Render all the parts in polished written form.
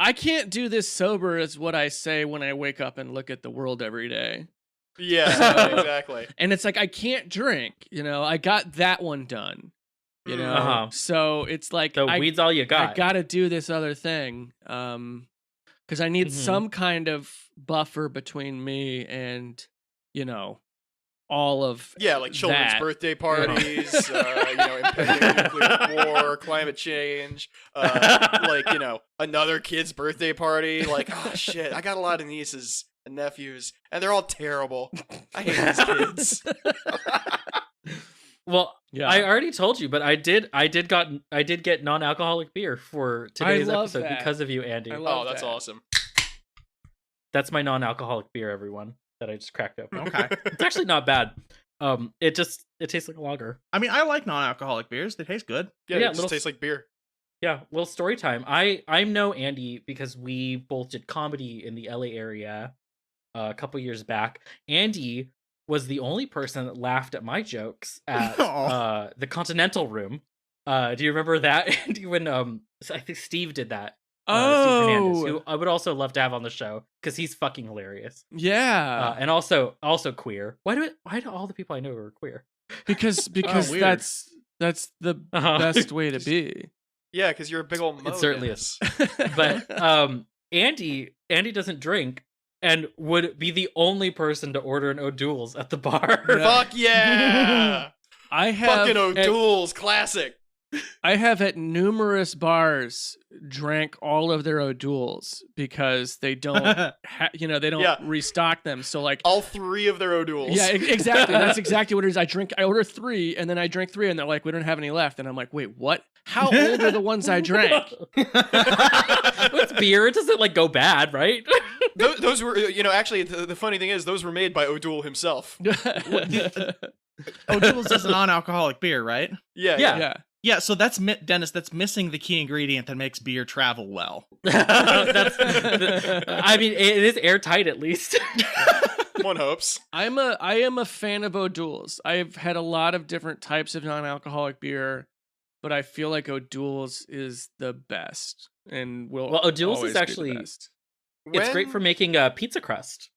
I can't do this sober is what I say when I wake up and look at the world every day. Yeah, exactly. And it's like, I can't drink, I got that one done, so it's like, So weed's all you got. I gotta do this other thing. Because I need some kind of buffer between me and, all of like children's birthday parties, impending nuclear war, climate change, another kid's birthday party. Like, oh shit, I got a lot of nieces and nephews, and they're all terrible. I hate these kids. Well, yeah. I already told you, but I did get non-alcoholic beer for today's episode because of you, Andy. That's awesome. That's my non-alcoholic beer, everyone, that I just cracked open. Okay. It's actually not bad. It tastes like a lager. I mean, I like non-alcoholic beers. They taste good. Yeah, it just tastes like beer. Yeah, little story time. I know Andy because we both did comedy in the LA area a couple years back. Andy was the only person that laughed at my jokes at the Continental Room. Do you remember that, Andy? When I think Steve did that. Steve Hernandez, who I would also love to have on the show because he's fucking hilarious. Yeah, and also queer. Why do all the people I know are queer? Because that's the best way to be. Yeah, because you're a big old mo. It certainly is. But Andy doesn't drink and would be the only person to order an O'Doul's at the bar. Fuck yeah! I have fucking O'Doul's classic. I have at numerous bars drank all of their O'Doul's because they don't, they don't restock them. So like all 3 of their O'Doul's. Yeah, exactly. That's exactly what it is. I order 3 and then I drink 3 and they're like, we don't have any left. And I'm like, wait, what? How old are the ones I drank? It's beer. It doesn't like go bad, right? those were, actually the funny thing is those were made by O'Doul himself. O'Doul's is a non-alcoholic beer, right? Yeah. Yeah, so that's Dennis. That's missing the key ingredient that makes beer travel well. I mean, it is airtight at least. One hopes. I am a fan of O'Doul's. I've had a lot of different types of non-alcoholic beer, but I feel like O'Doul's is the best, and O'Doul's is actually it's great for making a pizza crust.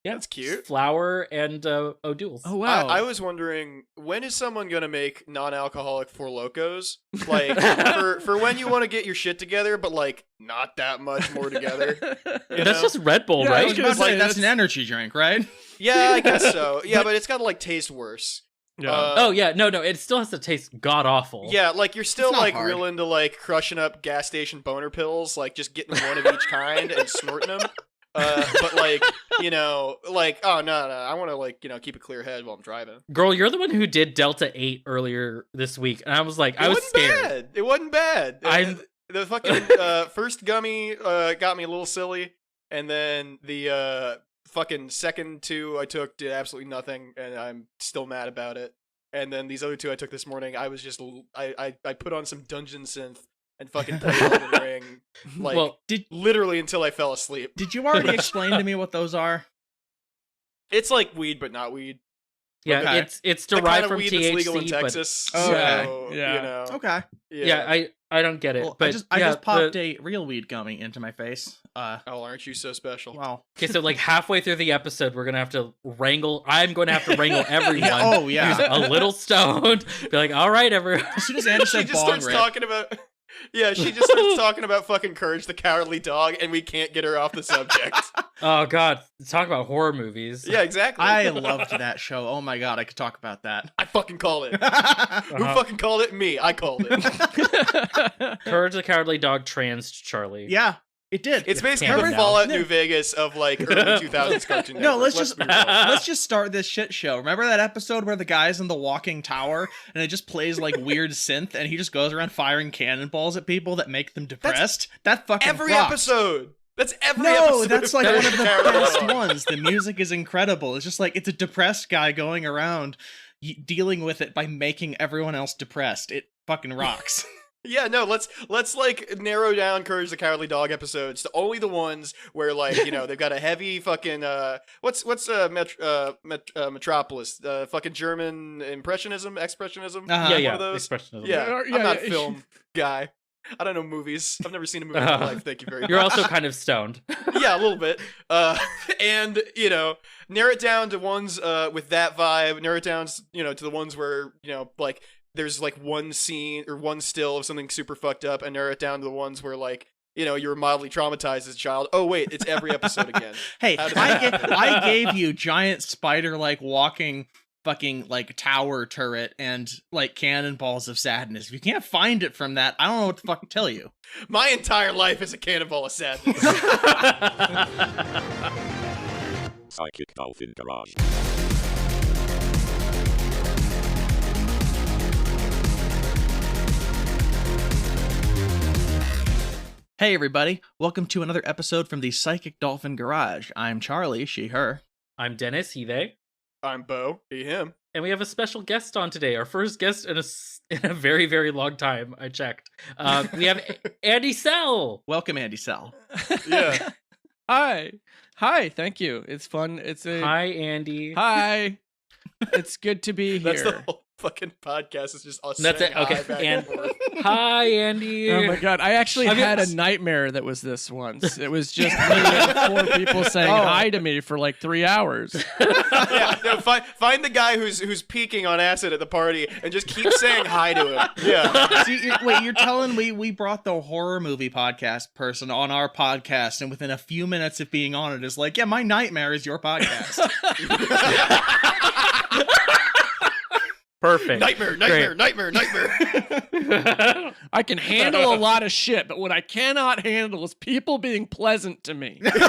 That's cute. Flour and O'Doul's. Oh wow! I was wondering, when is someone gonna make non-alcoholic Four Locos? Like for when you want to get your shit together, but like not that much more together. That's just Red Bull, right? That's an energy drink, right? Yeah, I guess so. Yeah, but it's gotta like taste worse. Yeah. No, it still has to taste god awful. Yeah, like you're still like real into like crushing up gas station boner pills, like just getting one of each kind and snorting them. But like, oh no, I want to like, keep a clear head while I'm driving. Girl, you're the one who did Delta 8 earlier this week, and I was like, I was scared. It wasn't bad. The fucking first gummy got me a little silly, and then the fucking second 2 I took did absolutely nothing, and I'm still mad about it. And then these other 2 I took this morning, I was just I put on some dungeon synth and fucking played Elden Ring, like literally until I fell asleep. Did you already explain to me what those are? It's like weed, but not weed. Yeah, okay. It's derived from weed THC, that's legal in Texas. Okay. So, Okay. Yeah, I don't get it. Well, but I just popped a real weed gummy into my face. Aren't you so special? Wow. Okay, so like halfway through the episode, we're gonna have to wrangle. I'm going to have to wrangle everyone. Who's a little stoned. Be like, all right, everyone. As soon as Andy said she just starts talking about. Yeah, she just starts talking about fucking Courage the Cowardly Dog, and we can't get her off the subject. Oh god, talk about horror movies. Yeah, exactly. I loved that show. Oh my god, I could talk about that. I fucking called it. Who fucking called it? Me. I called it. Courage the Cowardly Dog transed Charlie. Yeah, it did. It's basically Fallout New Vegas of like early 2000s Cartoon Network. No, let's just start this shit show. Remember that episode where the guy's in the walking tower and it just plays like weird synth and he just goes around firing cannonballs at people that make them depressed? That fucking every rocks. Episode. That's every episode. No, that's like one of the best ones. The music is incredible. It's just like it's a depressed guy going around dealing with it by making everyone else depressed. It fucking rocks. Yeah, no, let's like narrow down Courage the Cowardly Dog episodes to only the ones where like, they've got a heavy fucking what's Metropolis, fucking German expressionism. Yeah, one of those. Expressionism. Yeah, I'm not a film guy. I don't know movies. I've never seen a movie in my life. Thank you very much. You're also kind of stoned. Yeah, a little bit. And narrow it down to ones with that vibe. Narrow it down, to the ones where like there's like one scene or one still of something super fucked up, and narrow it down to the ones where like you were mildly traumatized as a child. Oh wait, it's every episode again. Hey, I gave you giant spider-like walking fucking like tower turret and like cannonballs of sadness. If you can't find it from that, I don't know what the fuck to tell you. My entire life is a cannonball of sadness. Psychic Dolphin Garage. Hey everybody, welcome to another episode from the Psychic Dolphin Garage. I'm Charlie, she, her. I'm Dennis, he, they. I'm Bo, he, him. And we have a special guest on today. Our first guest in a very, very long time. I checked. We have Andy Sell. Welcome, Andy Sell. Yeah. Hi. Thank you. It's fun. Hi, Andy. Hi. It's good to be here. That's the whole fucking podcast. Is just us. That's saying it. Okay. hi back And forth. hi, Andy. Oh my god! I actually had a nightmare that was this once. It was just me and 4 people saying hi to me for like 3 hours. Find the guy who's peaking on acid at the party and just keep saying hi to him. Yeah. See, you're telling we brought the horror movie podcast person on our podcast, and within a few minutes of being on it is like, yeah, my nightmare is your podcast. Perfect. Nightmare. I can handle a lot of shit, but what I cannot handle is people being pleasant to me. It's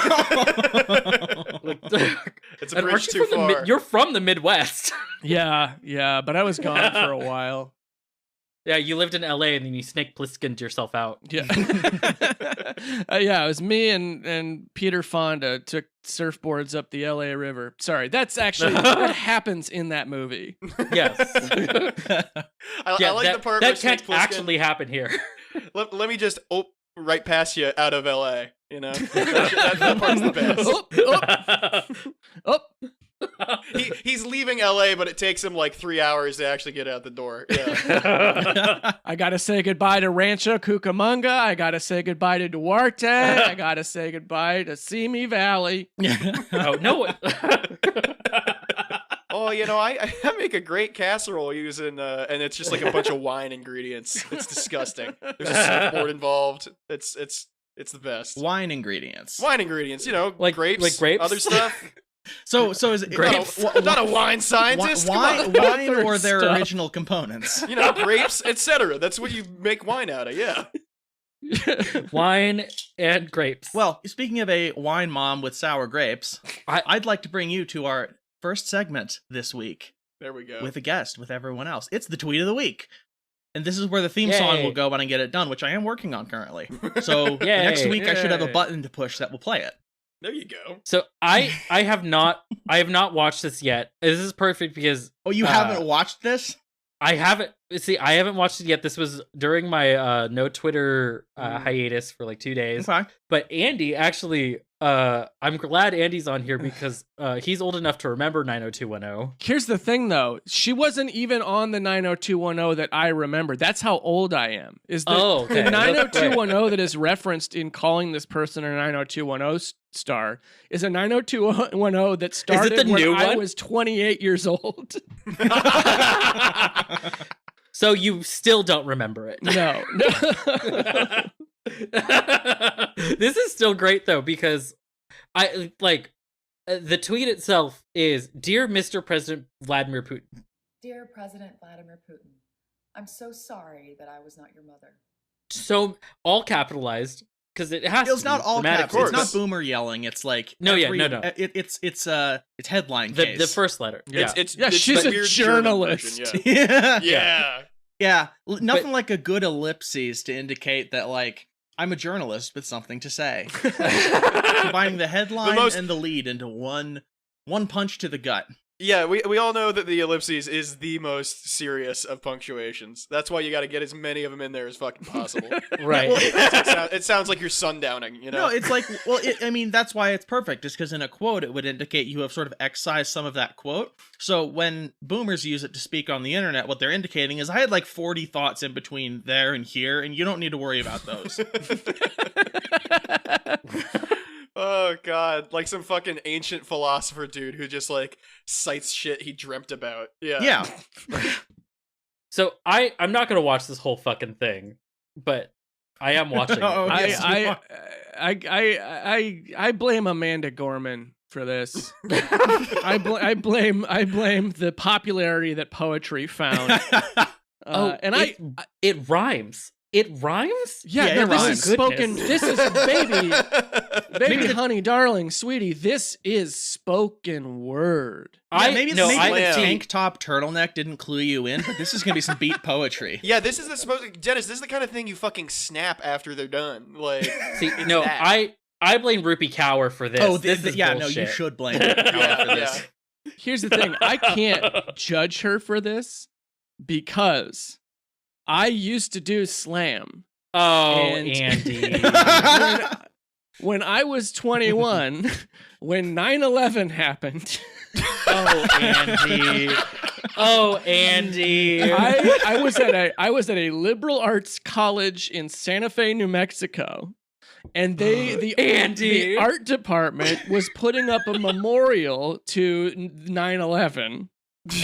a And bridge aren't too you from far. you're from the Midwest. Yeah, but I was gone for a while. Yeah, you lived in LA and then you Snake Plisskened yourself out. Yeah. Yeah, it was me and Peter Fonda took surfboards up the LA River. Sorry, that's actually that happens in that movie. Yes. I like the part that where can't Snake Plissken- actually happen here. Let me just right past you out of LA. That part's the best. He's leaving LA, but it takes him like 3 hours to actually get out the door. Yeah. I gotta say goodbye to Rancho Cucamonga. I gotta say goodbye to Duarte. I gotta say goodbye to Simi Valley. Oh no! Oh, I make a great casserole using, and it's just like a bunch of wine ingredients. It's disgusting. There's a surfboard involved. It's the best. Wine ingredients. Wine ingredients, Like grapes, grapes? other stuff. So is it Grapes. Not a wine scientist. Come on. wine or their original components? Grapes, etc. That's what you make wine out of. Yeah. Wine and grapes. Well, speaking of a wine mom with sour grapes, I'd like to bring you to our first segment this week There we go. with a guest, with everyone else. It's the tweet of the week. And this is where the theme song Yay. will go when I get it done, which I am working on currently. So Yay. next week I should have a Yay. button to push that will play it. There you go. So I have not watched this yet. This is perfect because Oh, you haven't watched this? I haven't watched it yet. This was during my no Twitter hiatus for like 2 days. Okay. But Andy actually, I'm glad Andy's on here because he's old enough to remember 90210. Here's the thing, though. She wasn't even on the 90210 that I remember. That's how old I am. Is the, Oh, okay. the 90210 that is referenced in calling this person a 90210 star is a 90210 that started the when new I one? was 28 years old. So you still don't remember it. No. This is still great though because I like the tweet itself is Dear Mr. President Vladimir Putin. Dear President Vladimir Putin, I'm so sorry that I was not your mother. So all capitalized because it has It's to not be all grammatically. caps. It's course. not boomer yelling. It's like No, yeah, every- no. It's headline the case. first letter. Yeah. It's she's the a weird German journalist. version, yeah. yeah. Yeah. Nothing like a good ellipses to indicate that like I'm a journalist with something to say. Combining the headline most- and the lead into one punch to the gut. Yeah, we all know that the ellipses is the most serious of punctuations. That's why you got to get as many of them in there as fucking possible. Right. It sounds like you're sundowning, you know? No, it's like, well, I mean, that's why it's perfect, is because in a quote, it would indicate you have sort of excised some of that quote. So when boomers use it to speak on the internet, what they're indicating is I had like 40 thoughts in between there and here, and you don't need to worry about those. Oh god, like some fucking ancient philosopher dude who just like cites shit he dreamt about. Yeah. Yeah. So I'm not gonna watch this whole fucking thing, but I am watching it. Oh, yes, you I blame Amanda Gorman for this. I blame the popularity that poetry found. It rhymes. It rhymes? Yeah, Yeah, no, it this rhymes. is spoken. This is baby, honey, darling, sweetie. This is spoken word. Maybe the tank top turtleneck didn't clue you in, but this is gonna be some beat poetry. Yeah, this is Dennis, this is the kind of thing you fucking snap after they're done. Like, See, no, that. I blame Rupi Kaur for this. Oh, this is yeah, bullshit. no, you should blame Kaur for this. Here's the thing: I can't judge her for this because I used to do slam. Oh, And- Andy. When I was 21, when 9/11 happened, Oh, Andy. Oh, Andy. I was at a liberal arts college in Santa Fe, New Mexico, and the art department was putting up a memorial to 9/11.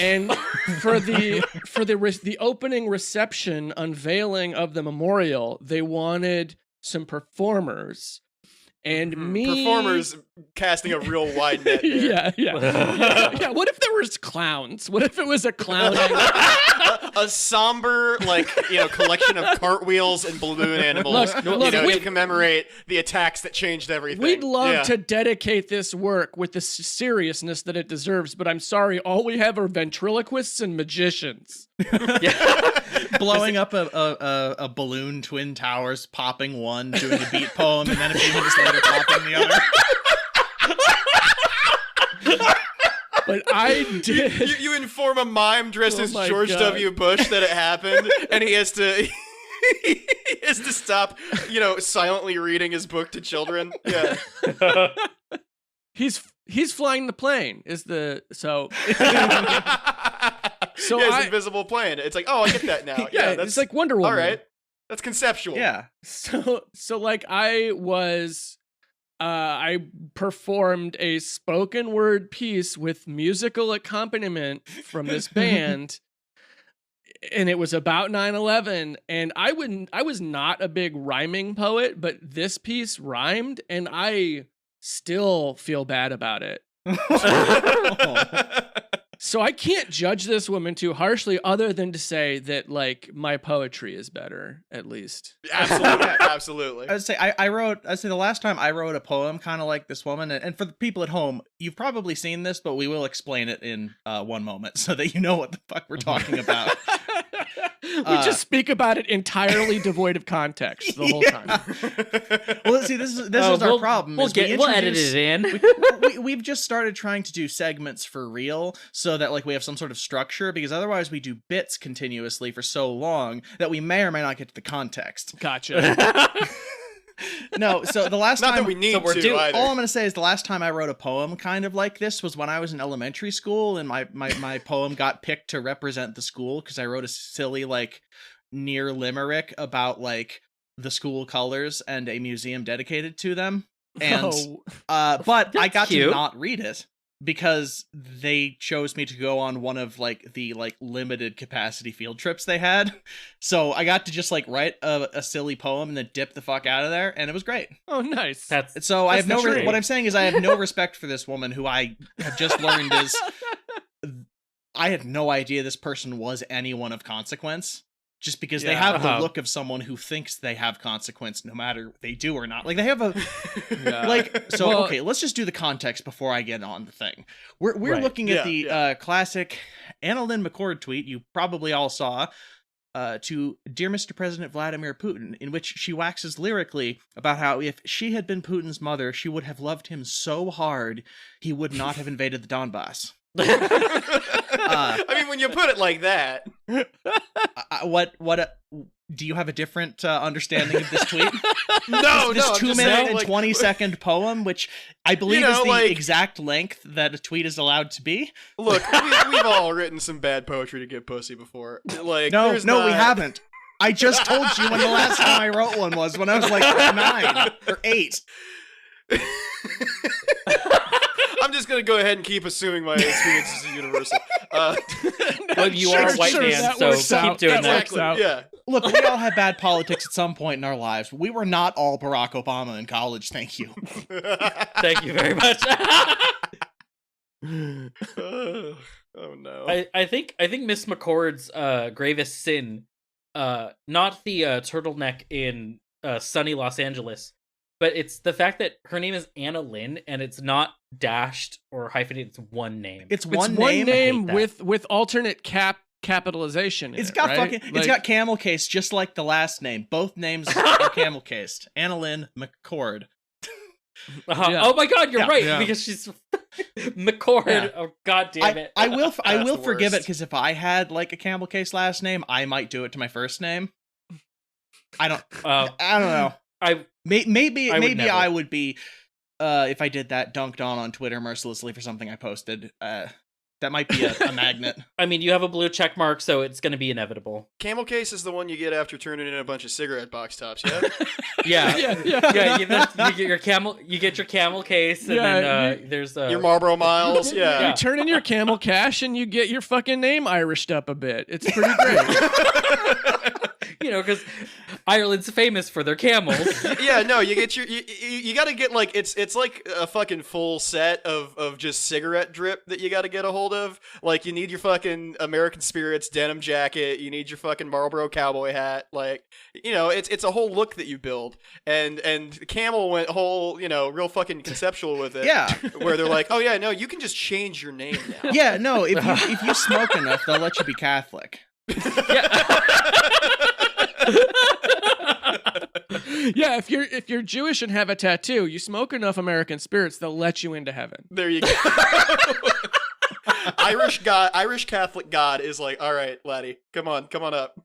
And for the opening reception unveiling of the memorial, they wanted some performers. And performers casting a real wide net there. Yeah. What if there was clowns? What if it was a clown? a somber, like, collection of cartwheels and balloon animals, Look, to commemorate the attacks that changed everything. We'd love to dedicate this work with the seriousness that it deserves, but I'm sorry, all we have are ventriloquists and magicians. Blowing up a balloon, twin towers, popping one, doing a beat poem, and then a few minutes later popping the other. But I did. You inform a mime dressed as my George God. W. Bush that it happened, and he has to stop, silently reading his book to children. Yeah. He's flying the plane. So his invisible plane. It's like, oh, I get that now. Yeah, that's it's like Wonder Woman. all right. That's conceptual. Yeah. So like I performed a spoken word piece with musical accompaniment from this band, and it was about 9/11. And I was not a big rhyming poet, but this piece rhymed, and I still feel bad about it. So I can't judge this woman too harshly, other than to say that like my poetry is better, at least. Absolutely. I'd say the last time I wrote a poem kind of like this woman, and for the people at home, you've probably seen this, but we will explain it in one moment so that you know what the fuck we're talking about. We just speak about it entirely devoid of context the whole time. Well, see, this is our problem. We'll edit it in. We've just started trying to do segments for real, so that like we have some sort of structure. Because otherwise, we do bits continuously for so long that we may or may not get to the context. Gotcha. No, so the last Not time that we need so to either. all I'm gonna say is the last time I wrote a poem kind of like this was when I was in elementary school, and my poem got picked to represent the school because I wrote a silly like near limerick about like the school colors and a museum dedicated to them. And but I got cute. to not read it because they chose me to go on one of like the like limited capacity field trips they had. So I got to just like write a silly poem and then dip the fuck out of there, and it was great. Oh, nice. So I have no great. what I'm saying is I have no respect for this woman who I have just learned is I had no idea this person was anyone of consequence. Just because they have the look of someone who thinks they have consequence no matter they do or not. Like they have a okay, let's just do the context before I get on the thing. We're Right. looking at the classic Anna Lynn McCord tweet you probably all saw to Dear Mr. President Vladimir Putin, in which she waxes lyrically about how if she had been Putin's mother, she would have loved him so hard he would not have invaded the Donbass. I mean, when you put it like that. What do you have a different understanding of this tweet? No, this no, 2 minute and 20-second poem, which I believe is the exact length that a tweet is allowed to be. Look, we've all written some bad poetry to get pussy before. Like, no, we haven't. I just told you when the last time I wrote one was when I was like 9 or 8. I'm just gonna go ahead and keep assuming my experiences are universal. Well, you are a white man, so keep doing that. Exactly. Yeah. Look, we all had bad politics at some point in our lives. We were not all Barack Obama in college. Thank you. Thank you very much. Oh no. I think Miss McCord's gravest sin, not the turtleneck in sunny Los Angeles, but it's the fact that her name is Anna Lynn and it's not dashed or hyphenated. It's one name. It's one name with alternate capitalization. It's got right? it's got camel case just like the last name. Both names are camel cased. Anna Lynn McCord. Yeah. Oh my God, you're right yeah. because she's McCord. Yeah. Oh God damn it! I will forgive it because if I had like a camel case last name, I might do it to my first name. I don't know. Maybe I would be if I did that dunked on Twitter mercilessly for something I posted. That might be a magnet. I mean, you have a blue check mark, so it's going to be inevitable. Camel case is the one you get after turning in a bunch of cigarette box tops, yeah? You get your camel case, and then there's your Marlboro Miles, You turn in your camel cash, and you get your fucking name Irished up a bit. It's pretty great. Because Ireland's famous for their camels. Yeah, no, you get you got to get like it's like a fucking full set of just cigarette drip that you got to get a hold of. Like you need your fucking American Spirits denim jacket, you need your fucking Marlboro cowboy hat. Like it's a whole look that you build. And Camel went whole real fucking conceptual with it. Yeah, where they're like, oh yeah, no, you can just change your name now. Yeah, no, if you smoke enough, they'll let you be Catholic. Yeah, if you're Jewish and have a tattoo, you smoke enough American Spirits, they'll let you into heaven. There you go. Irish Catholic God is like, all right, laddie, come on up.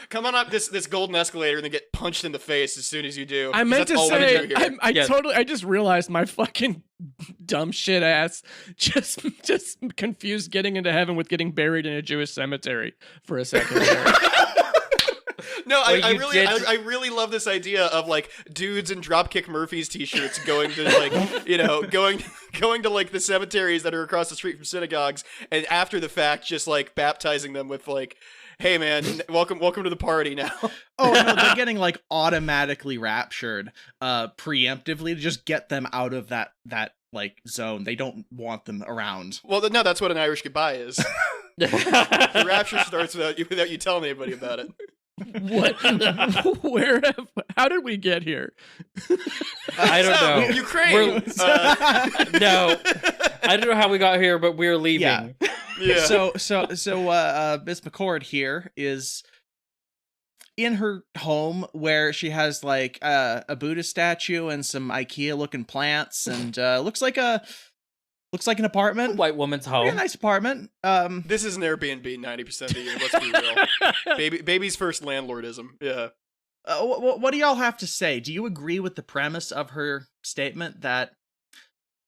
come on up this golden escalator and then get punched in the face as soon as you do. I meant to say, I just realized my fucking dumb shit ass just confused getting into heaven with getting buried in a Jewish cemetery for a second there. No, I really love this idea of like dudes in Dropkick Murphys t-shirts going to like going to like the cemeteries that are across the street from synagogues, and after the fact just like baptizing them with like, hey man, welcome to the party now. Oh no, they're getting like automatically raptured preemptively to just get them out of that like zone. They don't want them around. Well, no, that's what an Irish goodbye is. The rapture starts without you telling anybody about it. What? Where? How did we get here? I don't know. Ukraine. No, I don't know how we got here, but we're leaving. Yeah. So Miss McCord here is in her home where she has like a Buddha statue and some IKEA looking plants and looks like an apartment. White woman's home. A nice apartment. This is an Airbnb 90% of the year. Let's be real. Baby's first landlordism. Yeah. What do y'all have to say? Do you agree with the premise of her statement that,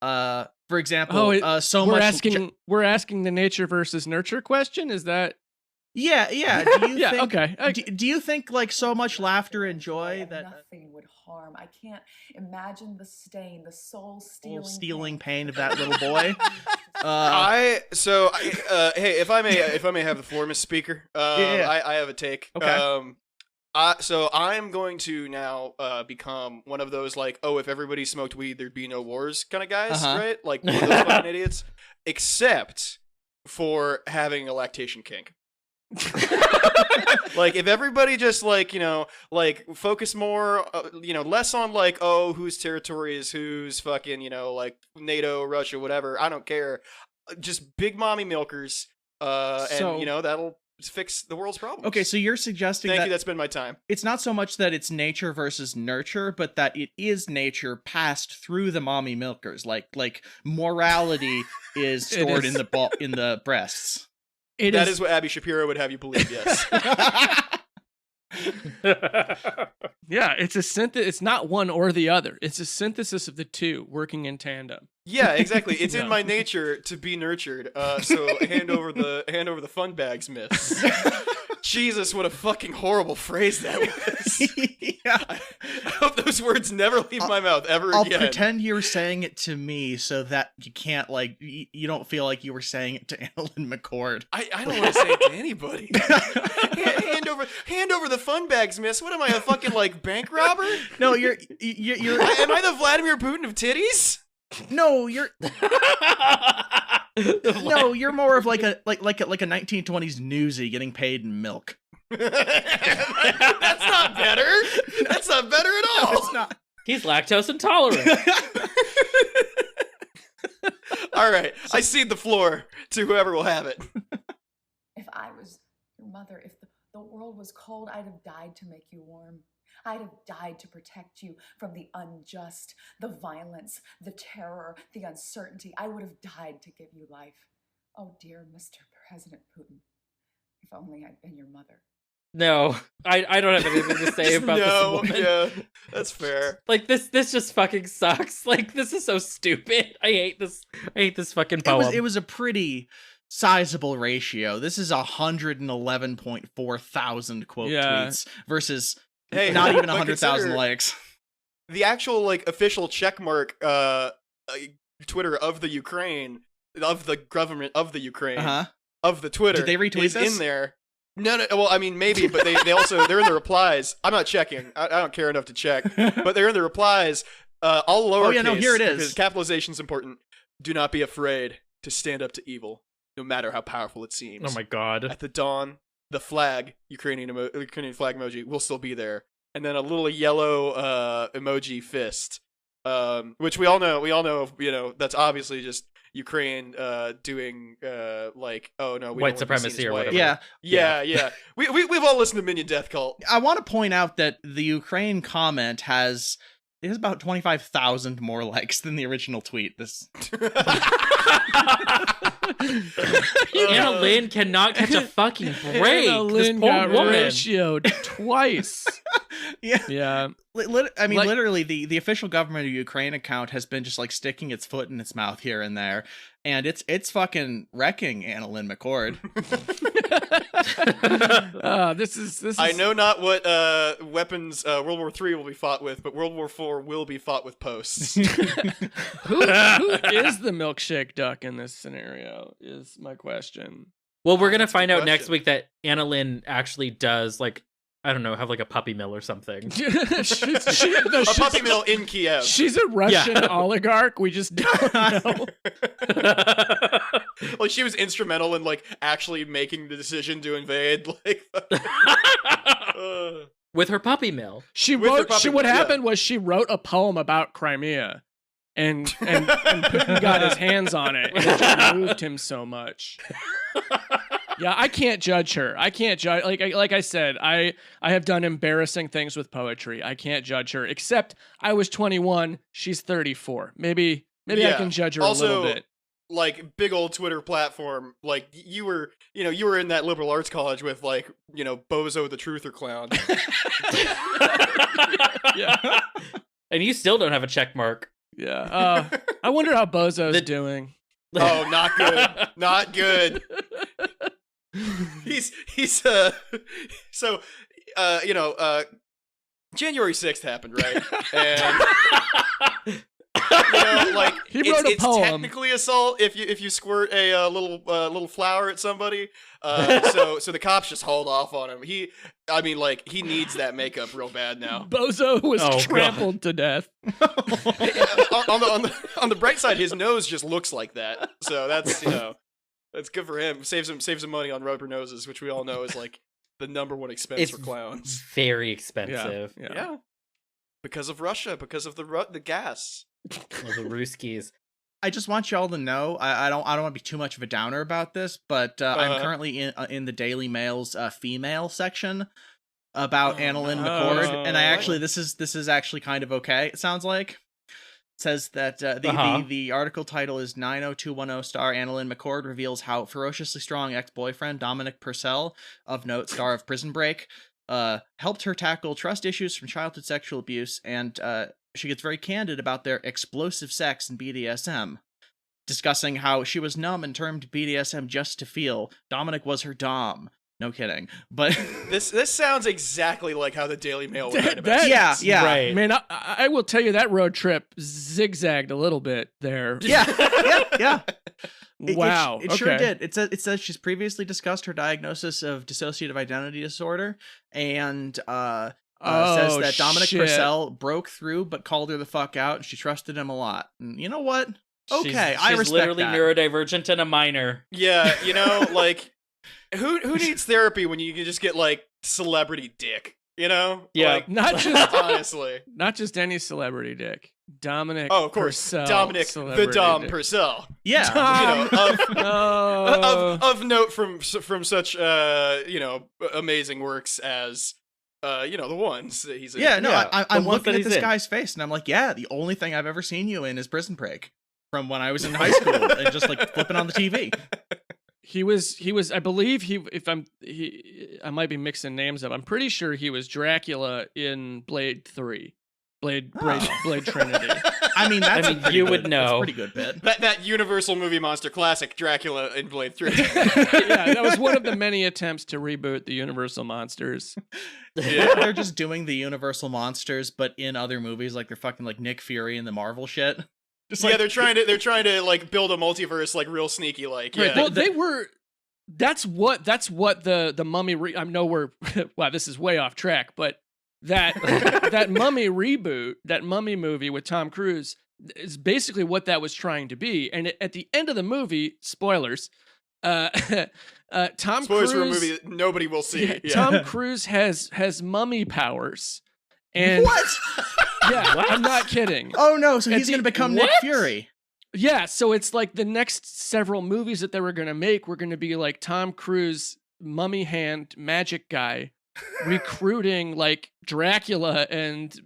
for example, we're asking the nature versus nurture question? Is that? Yeah. Do you yeah. think, Okay. Do you think like so much laughter and joy that nothing would harm? I can't imagine the stain, the soul-stealing pain of that little boy. Hey, if I may have the floor, Miss Speaker. I have a take. Okay. So I'm going to now become one of those like, oh, if everybody smoked weed, there'd be no wars kind of guys, right? Like one of those fucking idiots. Except for having a lactation kink. Like if everybody just like focus more less on like, oh, whose territory is whose, fucking like NATO, Russia, whatever, I don't care, just big mommy milkers, and that'll fix the world's problems. Okay, so you're suggesting Thank that you. That's been my time. it's not so much that it's nature versus nurture, but that it is nature passed through the mommy milkers. Like morality is stored in the breasts. That is what Abby Shapiro would have you believe. Yes. Yeah, it's a it's not one or the other. It's a synthesis of the two working in tandem. Yeah, exactly. It's in Yeah. my nature to be nurtured. So hand over the fun bags, miss. Jesus, what a fucking horrible phrase that was. Yeah. I hope those words never leave my mouth ever I'll again. pretend you're saying it to me so that you can't, like, you don't feel like you were saying it to Annalyn McCord. I don't want to say it to anybody. hand over the fun bags, miss. What am I, a fucking like bank robber? No, you're Am I the Vladimir Putin of titties? no, you're no, you're more of like a 1920s newsie getting paid in milk. That's not better. That's not better at all. It's not. He's lactose intolerant. All right, I cede the floor to whoever will have it. If I was your mother, if the world was cold, I'd have died to make you warm. I'd have died to protect you from the unjust, the violence, the terror, the uncertainty. I would have died to give you life. Oh, dear Mr. President Putin, if only I'd been your mother. No, I don't have anything to say about No, this woman. yeah, that's fair. Like this just fucking sucks. Like this is so stupid. I hate this fucking poem. It was a pretty sizable ratio. This is 111.4 thousand quote tweets versus not even but 100,000 consider likes. The actual like official checkmark Twitter of the Ukraine, of the government of the Ukraine, of the Twitter. Did they retweet is this? in there? No. Well, I mean, maybe, but they also they're in the replies. I'm not checking. I don't care enough to check. But they're in the replies. All lowercase. Oh yeah, no, here it is. Because capitalization's important. Do not be afraid to stand up to evil, no matter how powerful it seems. Oh my god. At the dawn, the flag, Ukrainian flag emoji, will still be there, and then a little yellow emoji fist, which we all know. You know, that's obviously just Ukraine doing like, oh no, we white don't want to be seen supremacy as or white. whatever. Yeah. We've all listened to Minion Death Cult. I want to point out that the Ukraine comment has about 25,000 more likes than the original tweet. This Anna Lynn cannot catch a fucking break. Anna This Lynn poor got woman. ratioed twice. yeah. I mean, Like- literally, the official government of Ukraine account has been just like sticking its foot in its mouth here and there, and it's fucking wrecking Annalyn McCord. This is. I know not what weapons World War III will be fought with, but World War IV will be fought with posts. who is the milkshake duck in this scenario? Is my question. Well, we're gonna That's a find good out next question. week that Anna Lynn actually does, like, I don't know, have like a puppy mill or something. A puppy mill in Kiev. She's a Russian oligarch. We just don't know. Like she was instrumental in like actually making the decision to invade. Like, With her puppy mill. She With her wrote. puppy What mill, yeah. happened was she wrote a poem about Crimea, and Putin got his hands on it, and it just moved him so much. Yeah, I can't judge her. I can't judge. Like I said, I have done embarrassing things with poetry. I can't judge her. Except I was 21. She's 34. Maybe I Yeah. can judge her Also, a little bit. like big old Twitter platform. Like you were in that liberal arts college with like Bozo the Truther clown. Yeah. And you still don't have a check mark. Yeah. I wonder how Bozo's doing. Oh, not good. Not good. He's so January 6th happened, right? And like He wrote a it's poem. technically assault if you squirt a little flour at somebody. So the cops just hauled off on him. He needs that makeup real bad now. Bozo was Oh, trampled to death. on the bright side, his nose just looks like that. So that's that's good for him. Saves him money on rubber noses, which we all know is like the number one expense It's for clowns. very expensive. Yeah, because of Russia, because of the gas. Well, the Ruskies. I just want y'all to know, I don't want to be too much of a downer about this, but I'm currently in the Daily Mail's female section about Annalyn McCord, and I actually this is actually kind of okay. It sounds like. It says that the article title is 90210 star Annalyn McCord reveals how ferociously strong ex-boyfriend Dominic Purcell, of note star of Prison Break, helped her tackle trust issues from childhood sexual abuse, and she gets very candid about their explosive sex and BDSM, discussing how she was numb and termed BDSM just to feel. Dominic was her dom. No kidding. But this sounds exactly like how the Daily Mail would write about it. Yeah. Right. Man, I will tell you that road trip zigzagged a little bit there. Yeah. Wow. It sure did. It says she's previously discussed her diagnosis of dissociative identity disorder, and says that Dominic Purcell broke through but called her the fuck out, and she trusted him a lot. And you know what? Okay, I respect she's literally that. neurodivergent and a minor. Yeah, like who needs therapy when you can just get like celebrity dick? Yeah, like, not just honestly, not just any celebrity dick. Dominic. Oh, of course, Purcell, Dominic the Dom dick. Purcell. Yeah, Of note from such amazing works as the ones that he's in. I'm looking at this guy's face and I'm like, yeah, the only thing I've ever seen you in is Prison Break from when I was in high school and just like flipping on the TV. He was I believe I might be mixing names up. I'm pretty sure he was Dracula in Blade 3. Blade Trinity. I mean, you would know. That's a pretty good bit. That Universal movie monster classic, Dracula in Blade 3. Yeah, that was one of the many attempts to reboot the Universal monsters. Yeah. They're just doing the Universal monsters, but in other movies, like they're fucking like Nick Fury and the Marvel shit. Just like, they're trying to like build a multiverse like real sneaky like. Yeah. Well, they were. That's what the Mummy. I know we're wow. This is way off track, but that Mummy reboot, that Mummy movie with Tom Cruise, is basically what that was trying to be. And at the end of the movie, spoilers, Tom spoilers Cruise, for a movie that nobody will see. Yeah. Tom Cruise has mummy powers. And what? Yeah, what? I'm not kidding. Oh no, so he's going to become Nick Fury. Yeah, so it's like the next several movies that they were going to make were going to be like Tom Cruise, mummy hand magic guy, recruiting like Dracula and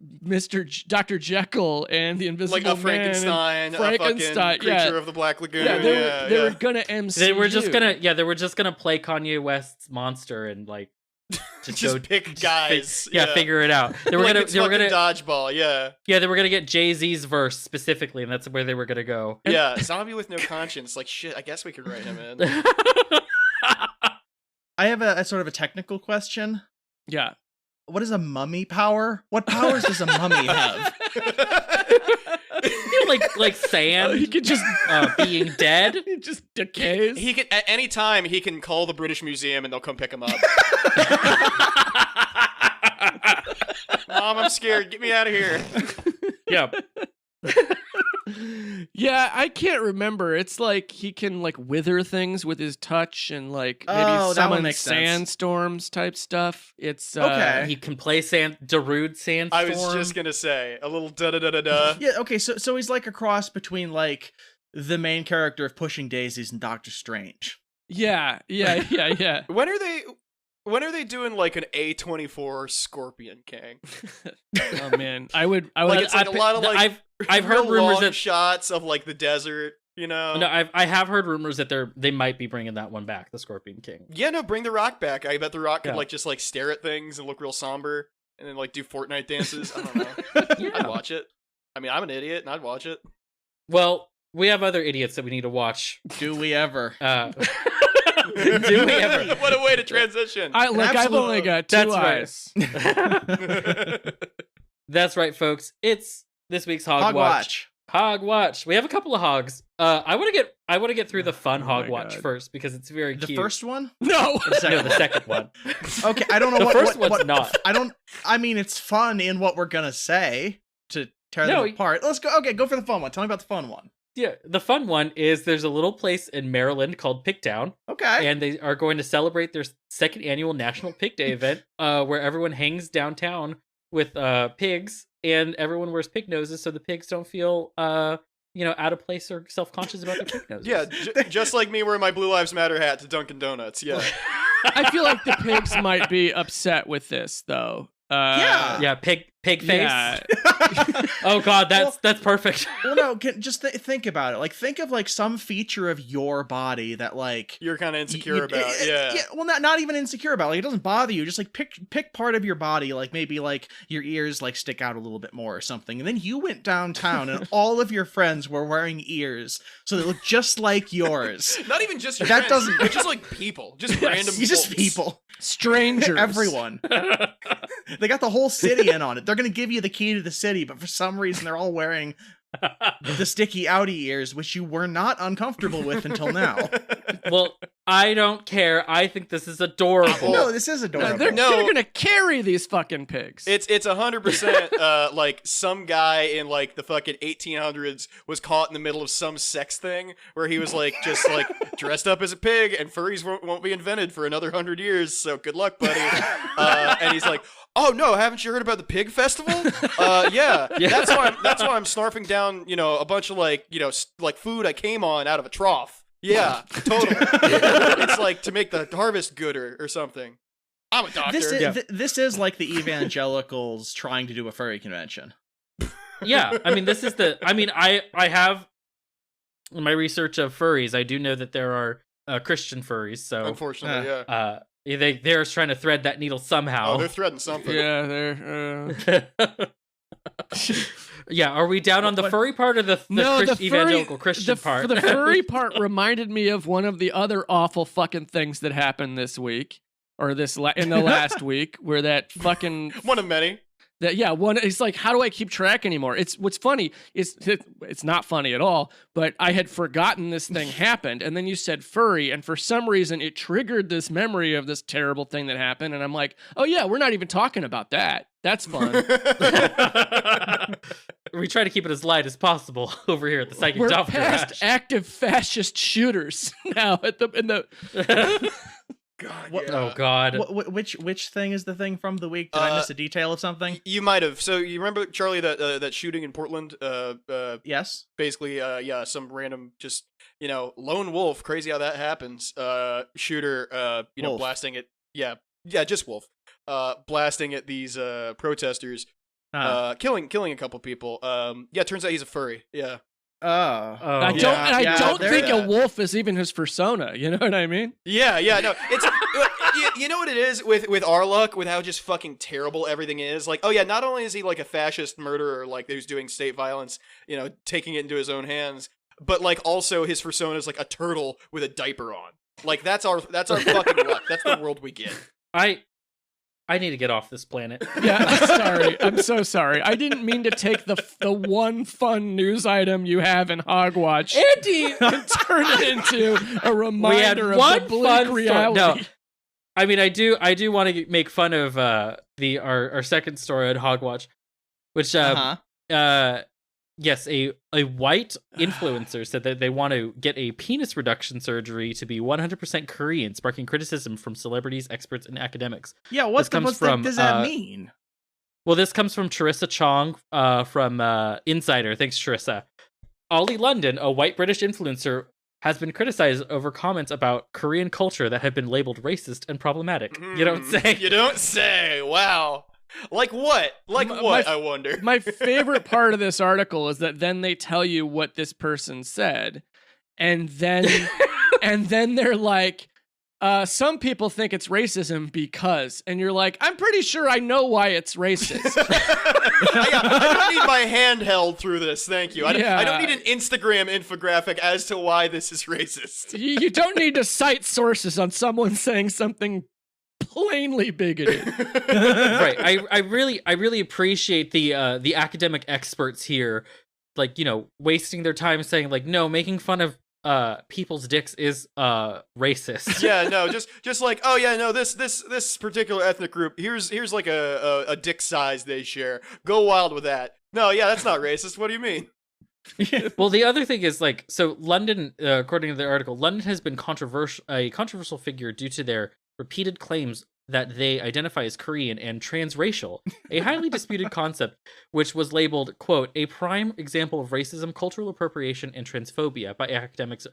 Dr. Jekyll and the Invisible like a Frankenstein, a fucking creature of the Black Lagoon. Yeah, they were gonna MC. They were just gonna play Kanye West's Monster and like just pick guys. Figure it out. They were like gonna dodgeball. Yeah, they were gonna get Jay-Z's verse specifically, and that's where they were gonna go. Yeah, zombie with no conscience. Like shit. I guess we could write him in. I have a sort of a technical question. Yeah. What is a mummy power? What powers does a mummy have? like sand. He could just being dead. He just decays. He can at any time he can call the British Museum and they'll come pick him up. Mom, I'm scared. Get me out of here. Yeah. Yeah, I can't remember. It's like he can like wither things with his touch and like maybe summon sandstorms type stuff. It's okay. He can play Darude Sandstorm. I was just gonna say a little da da da da da. Yeah. Okay. So he's like a cross between like the main character of Pushing Daisies and Doctor Strange. Yeah. When are they doing like an A24 Scorpion King? Oh man, I would. Like it's like a lot of like I've heard rumors that shots of like the desert. You know. No, I have heard rumors that they might be bringing that one back, the Scorpion King. Yeah, no, bring The Rock back. I bet The Rock could like just like stare at things and look real somber, and then like do Fortnite dances. I don't know. I'd watch it. I mean, I'm an idiot, and I'd watch it. Well, we have other idiots that we need to watch. Do we ever? Do we ever? What a way to transition. I've only got two eyes. Right. That's right, folks. It's this week's Hog Watch. Hog Watch. We have a couple of hogs. I want to get through the fun Hog Watch first because it's very cute. The first one? No. The second one. Okay, I don't know the what first what, one's not. I mean, it's fun in what we're gonna say to tear them apart. Let's go. Okay, go for the fun one. Tell me about the fun one. Yeah, the fun one is there's a little place in Maryland called Pigtown. Okay. And they are going to celebrate their second annual National Pig Day event, where everyone hangs downtown with pigs, and everyone wears pig noses so the pigs don't feel out of place or self-conscious about their pig noses. Yeah, just like me wearing my Blue Lives Matter hat to Dunkin' Donuts. Yeah. I feel like the pigs might be upset with this, though. Yeah, pig face. Yeah. Oh God, that's perfect. Well, no, just think about it. Like, think of like some feature of your body that like you're kind of insecure about. Yeah. Well, not even insecure about. Like, it doesn't bother you. Just like pick part of your body, like maybe like your ears like stick out a little bit more or something. And then you went downtown, and all of your friends were wearing ears, so they look just like yours. Not even just your that friends, doesn't. but just like people, just random. Just folks. people, Strangers, everyone. They got the whole city in on it. They're gonna give you the key to the city, but for some reason they're all wearing the sticky outie ears, which you were not uncomfortable with until now. Well, I don't care. I think this is adorable. No, this is adorable. They're gonna carry these fucking pigs. It's 100% like some guy in like the fucking 1800s was caught in the middle of some sex thing where he was like just like dressed up as a pig, and furries won't be invented for another 100 years. So good luck, buddy. And he's like, oh no, haven't you heard about the pig festival? Yeah. That's why I'm snarfing down, a bunch of like, like food I came on out of a trough. Yeah, totally. It's like to make the harvest gooder or something. I'm a doctor. This is like the evangelicals trying to do a furry convention. Yeah, I mean, I have in my research of furries, I do know that there are Christian furries. So unfortunately, yeah. They're trying to thread that needle somehow. Oh, they're threading something. Yeah, they're. Yeah, are we down on the furry part or the evangelical Christian part? The furry part reminded me of one of the other awful fucking things that happened this week, or in the last week, where that fucking one of many. One. It's like, how do I keep track anymore? It's what's funny is it's not funny at all. But I had forgotten this thing happened, and then you said furry, and for some reason it triggered this memory of this terrible thing that happened, and I'm like, oh yeah, we're not even talking about that. That's fun. We try to keep it as light as possible over here at the Psychic We're Job past Garage. active fascist shooters now in the. God, What- yeah. Oh God! Which thing is the thing from the week? Did I miss a detail of something? You might have. So you remember, Charlie, that shooting in Portland? Yes. Basically, some random just lone wolf. Crazy how that happens. Shooter, Wolf. blasting it. Yeah, just wolf. Blasting at these protesters. Killing a couple people. Turns out he's a furry. Yeah. I don't think a wolf is even his persona. You know what I mean? Yeah, no. It's you know what it is with our luck, with how just fucking terrible everything is. Like, oh yeah, not only is he like a fascist murderer, like who's doing state violence, taking it into his own hands, but like also his persona is like a turtle with a diaper on. Like that's our fucking luck. That's the world we get. I need to get off this planet. Yeah, I'm sorry. I'm so sorry. I didn't mean to take the one fun news item you have in Hogwatch, Andy, and turn it into a reminder of the bleak reality. No, I mean I do want to make fun of our second story on Hogwatch, which yes, a white influencer said that they want to get a penis reduction surgery to be 100% Korean, sparking criticism from celebrities, experts, and academics. Yeah, what does that mean? Well, this comes from Charissa Chong from Insider. Thanks, Charissa. Ollie London, a white British influencer, has been criticized over comments about Korean culture that have been labeled racist and problematic. You don't say. You don't say. Wow. Like what? I wonder. My favorite part of this article is that then they tell you what this person said, and then they're like, some people think it's racism because, and you're like, I'm pretty sure I know why it's racist. I don't need my hand held through this, thank you. I don't need an Instagram infographic as to why this is racist. You don't need to cite sources on someone saying something plainly bigoted. Right. I really appreciate the academic experts here, like, wasting their time saying like, no, making fun of people's dicks is racist. Yeah, no, just like, oh yeah, no, this particular ethnic group, here's like a dick size they share. Go wild with that. No, yeah, that's not racist. What do you mean? Well, the other thing is like, so London, according to the article, London has been a controversial figure due to their repeated claims that they identify as Korean and transracial, a highly disputed concept which was labeled, quote, a prime example of racism, cultural appropriation, and transphobia by academics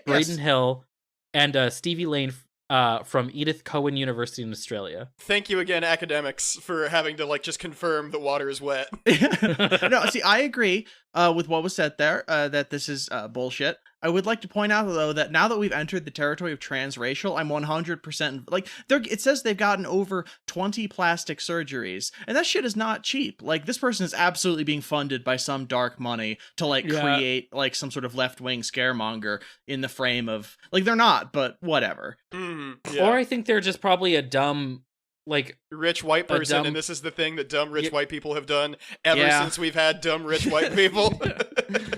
Braden Hill and Stevie Lane from Edith Cowan University in Australia. Thank you again, academics, for having to just confirm the water is wet. No, see, I agree with what was said there, that this is bullshit. I would like to point out, though, that now that we've entered the territory of transracial, I'm 100% it says they've gotten over 20 plastic surgeries, and that shit is not cheap. This person is absolutely being funded by some dark money to create some sort of left-wing scaremonger in the frame of they're not, but whatever. Yeah. Or I think they're just probably a dumb rich white person, and this is the thing that dumb rich white people have done ever since we've had dumb rich white people.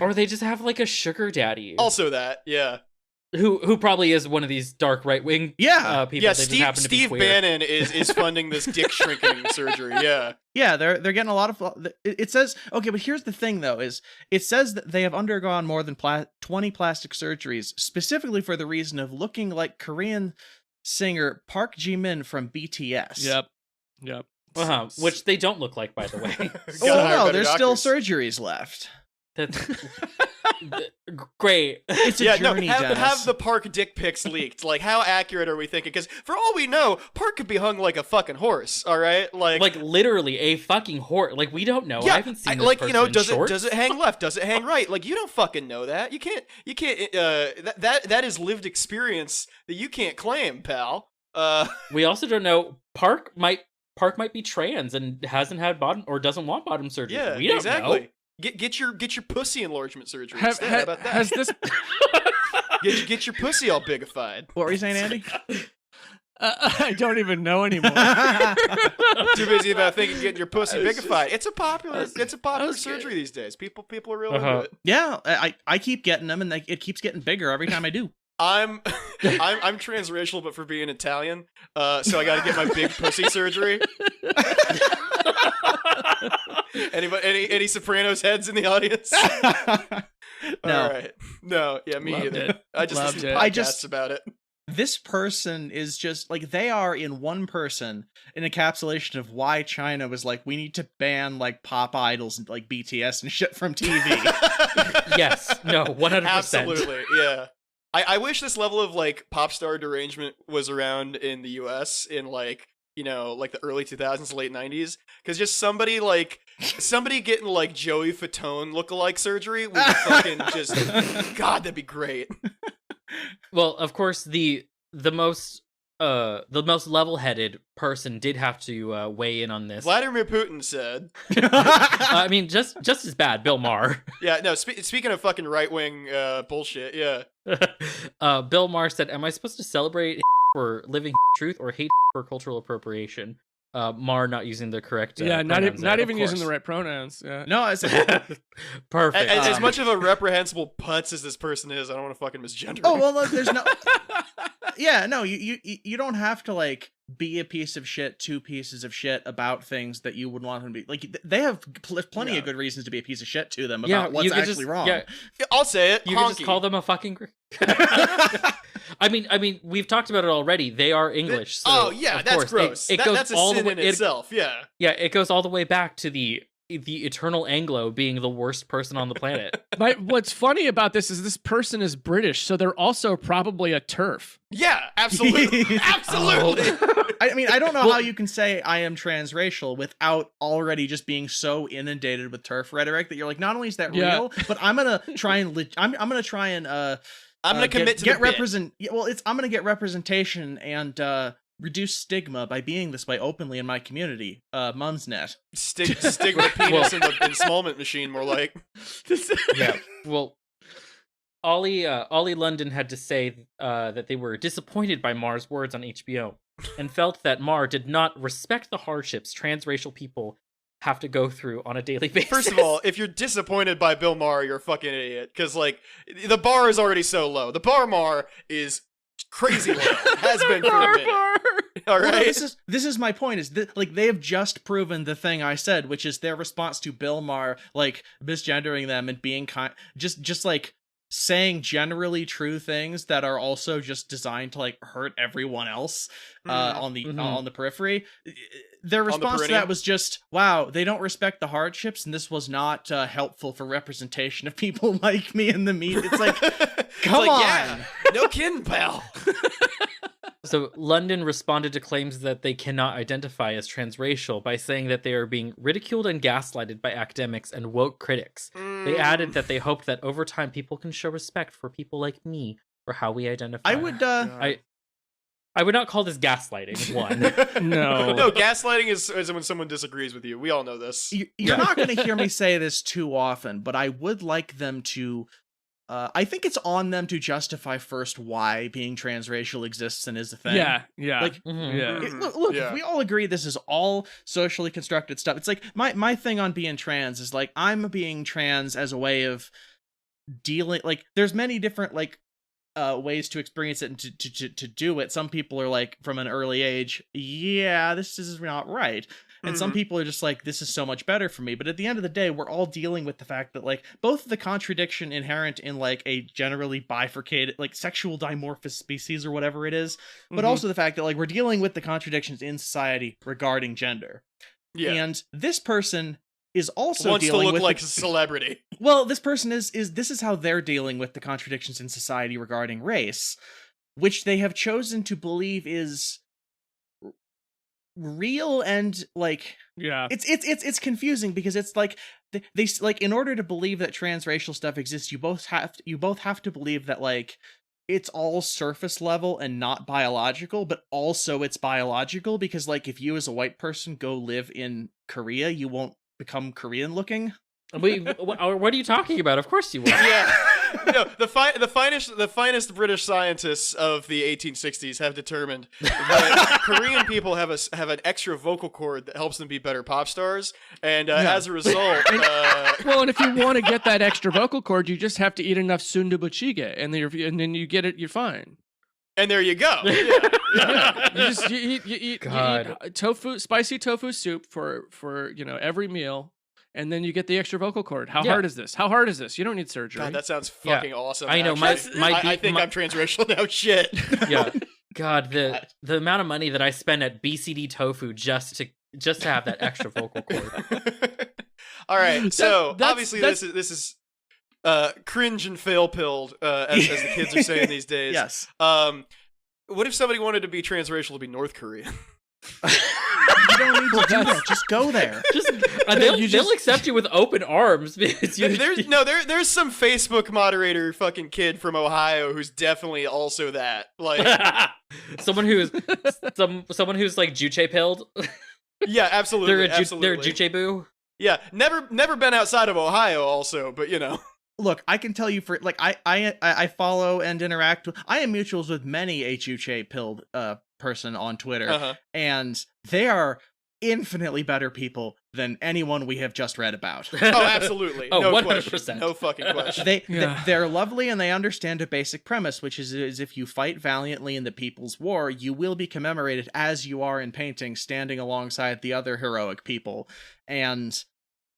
Or they just have a sugar daddy. Also that, yeah. Who probably is one of these dark right wing people. Yeah, they just happen to be Steve queer. Bannon is funding this dick shrinking surgery. Yeah. Yeah, they're getting a lot of. It says, okay, but here's the thing though: it says that they have undergone more than 20 plastic surgeries specifically for the reason of looking like Korean singer Park Ji-min from BTS. Yep. Which they don't look like, by the way. Oh no, there's still surgeries left. That's great. It's a journey, have the Park dick pics leaked. How accurate are we thinking? Because for all we know, Park could be hung like a fucking horse. All right, literally a fucking horse. We don't know. Yeah, I haven't seen this person in shorts. Does it hang left? Does it hang right? You don't fucking know that. You can't. That is lived experience that you can't claim, pal. We also don't know. Park might be trans and hasn't had bottom or doesn't want bottom surgery. Yeah, we don't know. Get your pussy enlargement surgery. How about that? Has this get your pussy all bigified? What were you saying, Andy? I don't even know anymore. Too busy about thinking getting your pussy bigified. It's a popular surgery these days. People are really into it. Yeah, I keep getting them, and it keeps getting bigger every time I do. I'm transracial, but for being Italian, so I got to get my big pussy surgery. Any Sopranos heads in the audience? No. All right. No, yeah, me Loved either. it. I just Loved listen it. to podcasts about it. This person is just they are in one person an encapsulation of why China was we need to ban pop idols and BTS and shit from TV. Yes, no, 100%. Absolutely, yeah. I wish this level of pop star derangement was around in the US in the early 2000s, late 90s, because just somebody getting Joey Fatone lookalike surgery would be fucking just God, that'd be great. Well, of course, the most level-headed person did have to weigh in on this. Vladimir Putin said. I mean, just as bad, Bill Maher. Yeah, no. Speaking of fucking right-wing bullshit, yeah. Bill Maher said, "Am I supposed to celebrate for living truth or hate for cultural appropriation?" Maher not using the correct. Not even using the right. right pronouns. Yeah. No, I said Perfect. As much of a reprehensible putz as this person is, I don't want to fucking misgender. Oh well, look, there's no. Yeah, no, you don't have to be a piece of shit, two pieces of shit about things that you would want them to be. They have plenty of good reasons to be a piece of shit to them about what's actually wrong. Yeah, I'll say it. You can just call them a fucking. I mean, we've talked about it already. They are English. So that's course, gross. It goes that's a all sin the way in itself. Yeah. Yeah, it goes all the way back to the eternal Anglo being the worst person on the planet. But what's funny about this person is British, so they're also probably a TERF. Yeah, absolutely. Absolutely. I mean, I don't know how you can say I am transracial without already just being so inundated with TERF rhetoric that you're not only is that real, but I'm gonna try and I'm gonna try and I'm gonna commit to get the bit. I'm gonna get representation and reduce stigma by being this way openly in my community. Mumsnet. Stigma penis in the Smallmint machine, more like. Yeah. Well, Ollie London had to say that they were disappointed by Maher's words on HBO and felt that Maher did not respect the hardships transracial people have to go through on a daily basis. First of all, if you're disappointed by Bill Maher, you're a fucking idiot. Because, the bar is already so low. The bar Maher is crazy low. Has been for a minute. All right? Well, this is my point, is that, they have just proven the thing I said, which is their response to Bill Maher, misgendering them and being just saying generally true things that are also just designed to like hurt everyone else on the periphery. Their response to that was just, wow, they don't respect the hardships, and this was not helpful for representation of people like me in the media. It's like, come on. Yeah, no kidding, pal. So London responded to claims that they cannot identify as transracial by saying that they are being ridiculed and gaslighted by academics and woke critics. They added that they hoped that over time people can show respect for people like me for how we identify. I would not call this gaslighting. One, no, gaslighting is when someone disagrees with you. We all know this. You're not going to hear me say this too often, but I would like them to. I think it's on them to justify first why being transracial exists and is a thing. Yeah. Like, look, if we all agree this is all socially constructed stuff. It's like my thing on being trans is like I'm being trans as a way of dealing. Like, there's many different like ways to experience it and to do it. Some people are like from an early age, yeah, this is not right. And some people are just like, this is so much better for me. But at the end of the day, we're all dealing with the fact that like both the contradiction inherent in like a generally bifurcated, like sexual dimorphous species or whatever it is, but also the fact that like we're dealing with the contradictions in society regarding gender. Yeah. And this person is also wants dealing to look with like a celebrity. Well, this person is this is how they're dealing with the contradictions in society regarding race, which they have chosen to believe is real. And like, it's confusing because it's like they like, in order to believe that transracial stuff exists, you both have to believe that like it's all surface level and not biological, but also it's biological because like if you as a white person go live in Korea, you won't become Korean looking. Wait, what are you talking about? Of course you will. Yeah. No, the finest British scientists of the 1860s have determined that Korean people have an extra vocal cord that helps them be better pop stars, and as a result, well, and if you want to get that extra vocal cord, you just have to eat enough sundubuchige, and then you get it. You're fine. And there you go. You eat tofu, spicy tofu soup for every meal. And then you get the extra vocal cord. How hard is this? How hard is this? You don't need surgery. God, that sounds fucking awesome. I know. I think I'm transracial now. Shit. Yeah. God, the amount of money that I spend at BCD Tofu just to have that extra vocal cord. All right. So obviously this is cringe and fail pilled, as the kids are saying these days. Yes. What if somebody wanted to be transracial to be North Korean? You don't need to do that. Just go there. They'll accept you with open arms. Because there's some Facebook moderator fucking kid from Ohio who's definitely also that. Like someone who's like juche pilled. Yeah, absolutely. They're a juche boo. Yeah, never been outside of Ohio also, but you know. Look, I can tell you for like I follow and interact with, I am mutuals with many a juche pilled person on Twitter, and they are infinitely better people than anyone we have just read about. Oh, absolutely. No 100%. question. No fucking question. They're lovely, and they understand a basic premise, which is if you fight valiantly in the People's War, you will be commemorated as you are in painting, standing alongside the other heroic people. And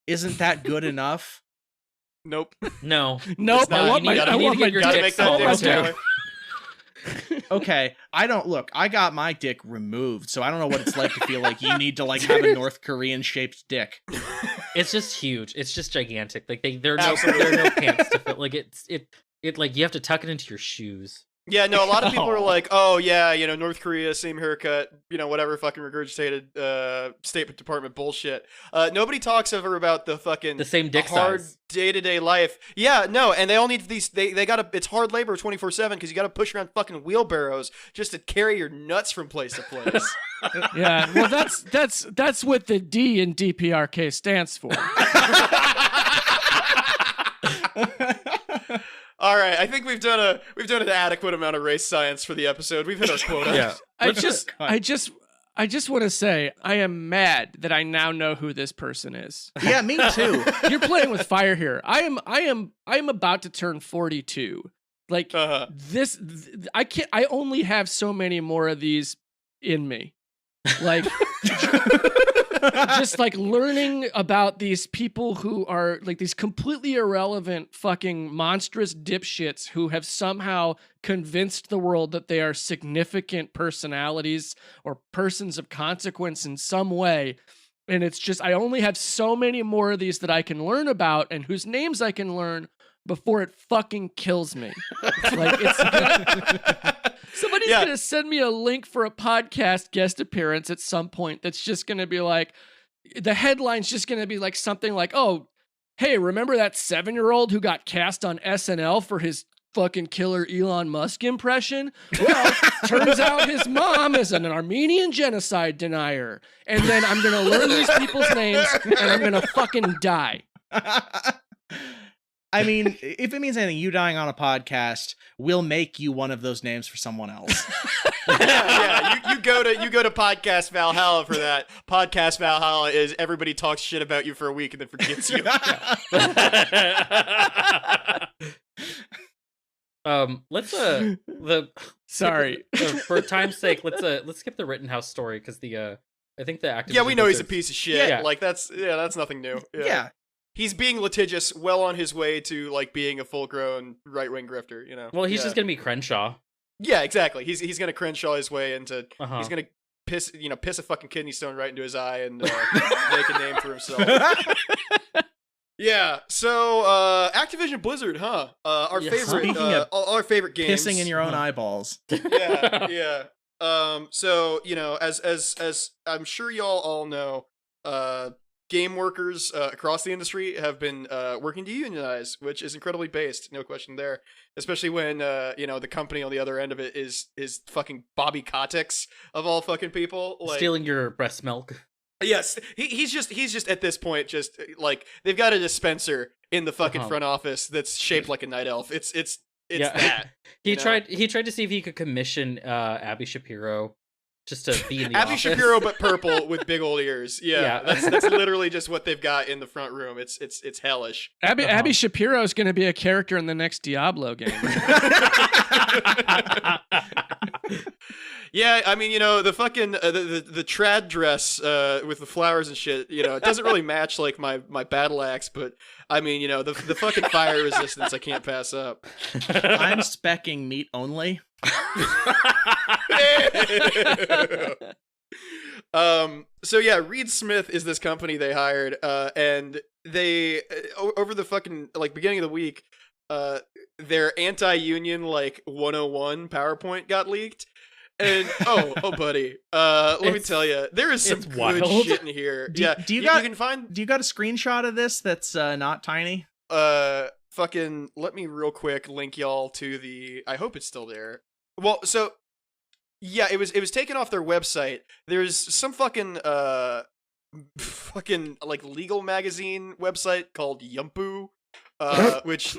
isn't that good enough? Nope. No. Nope. I want my dick swallowed. Okay, I got my dick removed, so I don't know what it's like to feel like you need to like have a North Korean shaped dick. It's just huge. It's just gigantic. Like there are no pants to fit. Like it like you have to tuck it into your shoes. Yeah, no, a lot of people are like, oh yeah, North Korea, same haircut, whatever fucking regurgitated State Department bullshit. Nobody talks ever about the same dick hard size. Day-to-day life. Yeah, no, and they all need these, they gotta, it's hard labor 24/7 because you gotta push around fucking wheelbarrows just to carry your nuts from place to place. Yeah, well that's what the D in DPRK stands for. All right, I think we've done an adequate amount of race science for the episode. We've hit our quota. Yeah. I just want to say I am mad that I now know who this person is. Yeah, me too. You're playing with fire here. I am about to turn 42. Like this, I can't. I only have so many more of these in me. Like just like learning about these people who are like these completely irrelevant fucking monstrous dipshits who have somehow convinced the world that they are significant personalities or persons of consequence in some way. And it's just, I only have so many more of these that I can learn about and whose names I can learn before it fucking kills me. Like, somebody's gonna send me a link for a podcast guest appearance at some point that's just gonna be like, the headline's just gonna be like something like, oh, hey, remember that 7-year-old who got cast on SNL for his fucking killer Elon Musk impression? Well, turns out his mom is an Armenian genocide denier. And then I'm gonna learn these people's names and I'm gonna fucking die. I mean, if it means anything, you dying on a podcast will make you one of those names for someone else. You go to Podcast Valhalla for that. Podcast Valhalla is everybody talks shit about you for a week and then forgets you. Sorry. For time's sake, let's skip the Rittenhouse story because I think the Activision. Yeah, we know he's a piece of shit. Yeah. Like that's nothing new. Yeah. He's being litigious, well on his way to like being a full-grown right-wing grifter, you know. Well, he's just gonna be Crenshaw. Yeah, exactly. He's gonna Crenshaw his way into. He's gonna piss a fucking kidney stone right into his eye and make a name for himself. Yeah. So Activision Blizzard, huh? Our favorite, our favorite games. Pissing in your own eyeballs. Yeah. So as I'm sure y'all all know, game workers across the industry have been working to unionize, which is incredibly based, no question there. Especially when the company on the other end of it is fucking Bobby Kotick's of all fucking people, like stealing your breast milk. Yes, he's just at this point just like they've got a dispenser in the fucking front office that's shaped like a night elf. It's that. He tried to see if he could commission Abby Shapiro just to be in the Abby office. Shapiro, but purple with big old ears. Yeah. That's literally just what they've got in the front room. It's hellish. Abby Shapiro is going to be a character in the next Diablo game. Yeah, I mean, the fucking the trad dress with the flowers and shit, it doesn't really match like my battle axe, but I mean, the fucking fire resistance I can't pass up. I'm specking meat only. So yeah, Reed Smith is this company they hired, and they over the fucking like beginning of the week, their anti-union like 101 PowerPoint got leaked. And buddy, let me tell you, there is some good shit in here. Do you got a screenshot of this that's not tiny? Fucking let me real quick link y'all to the. I hope it's still there. Well, so yeah, it was taken off their website. There's some fucking like legal magazine website called Yumpu. Which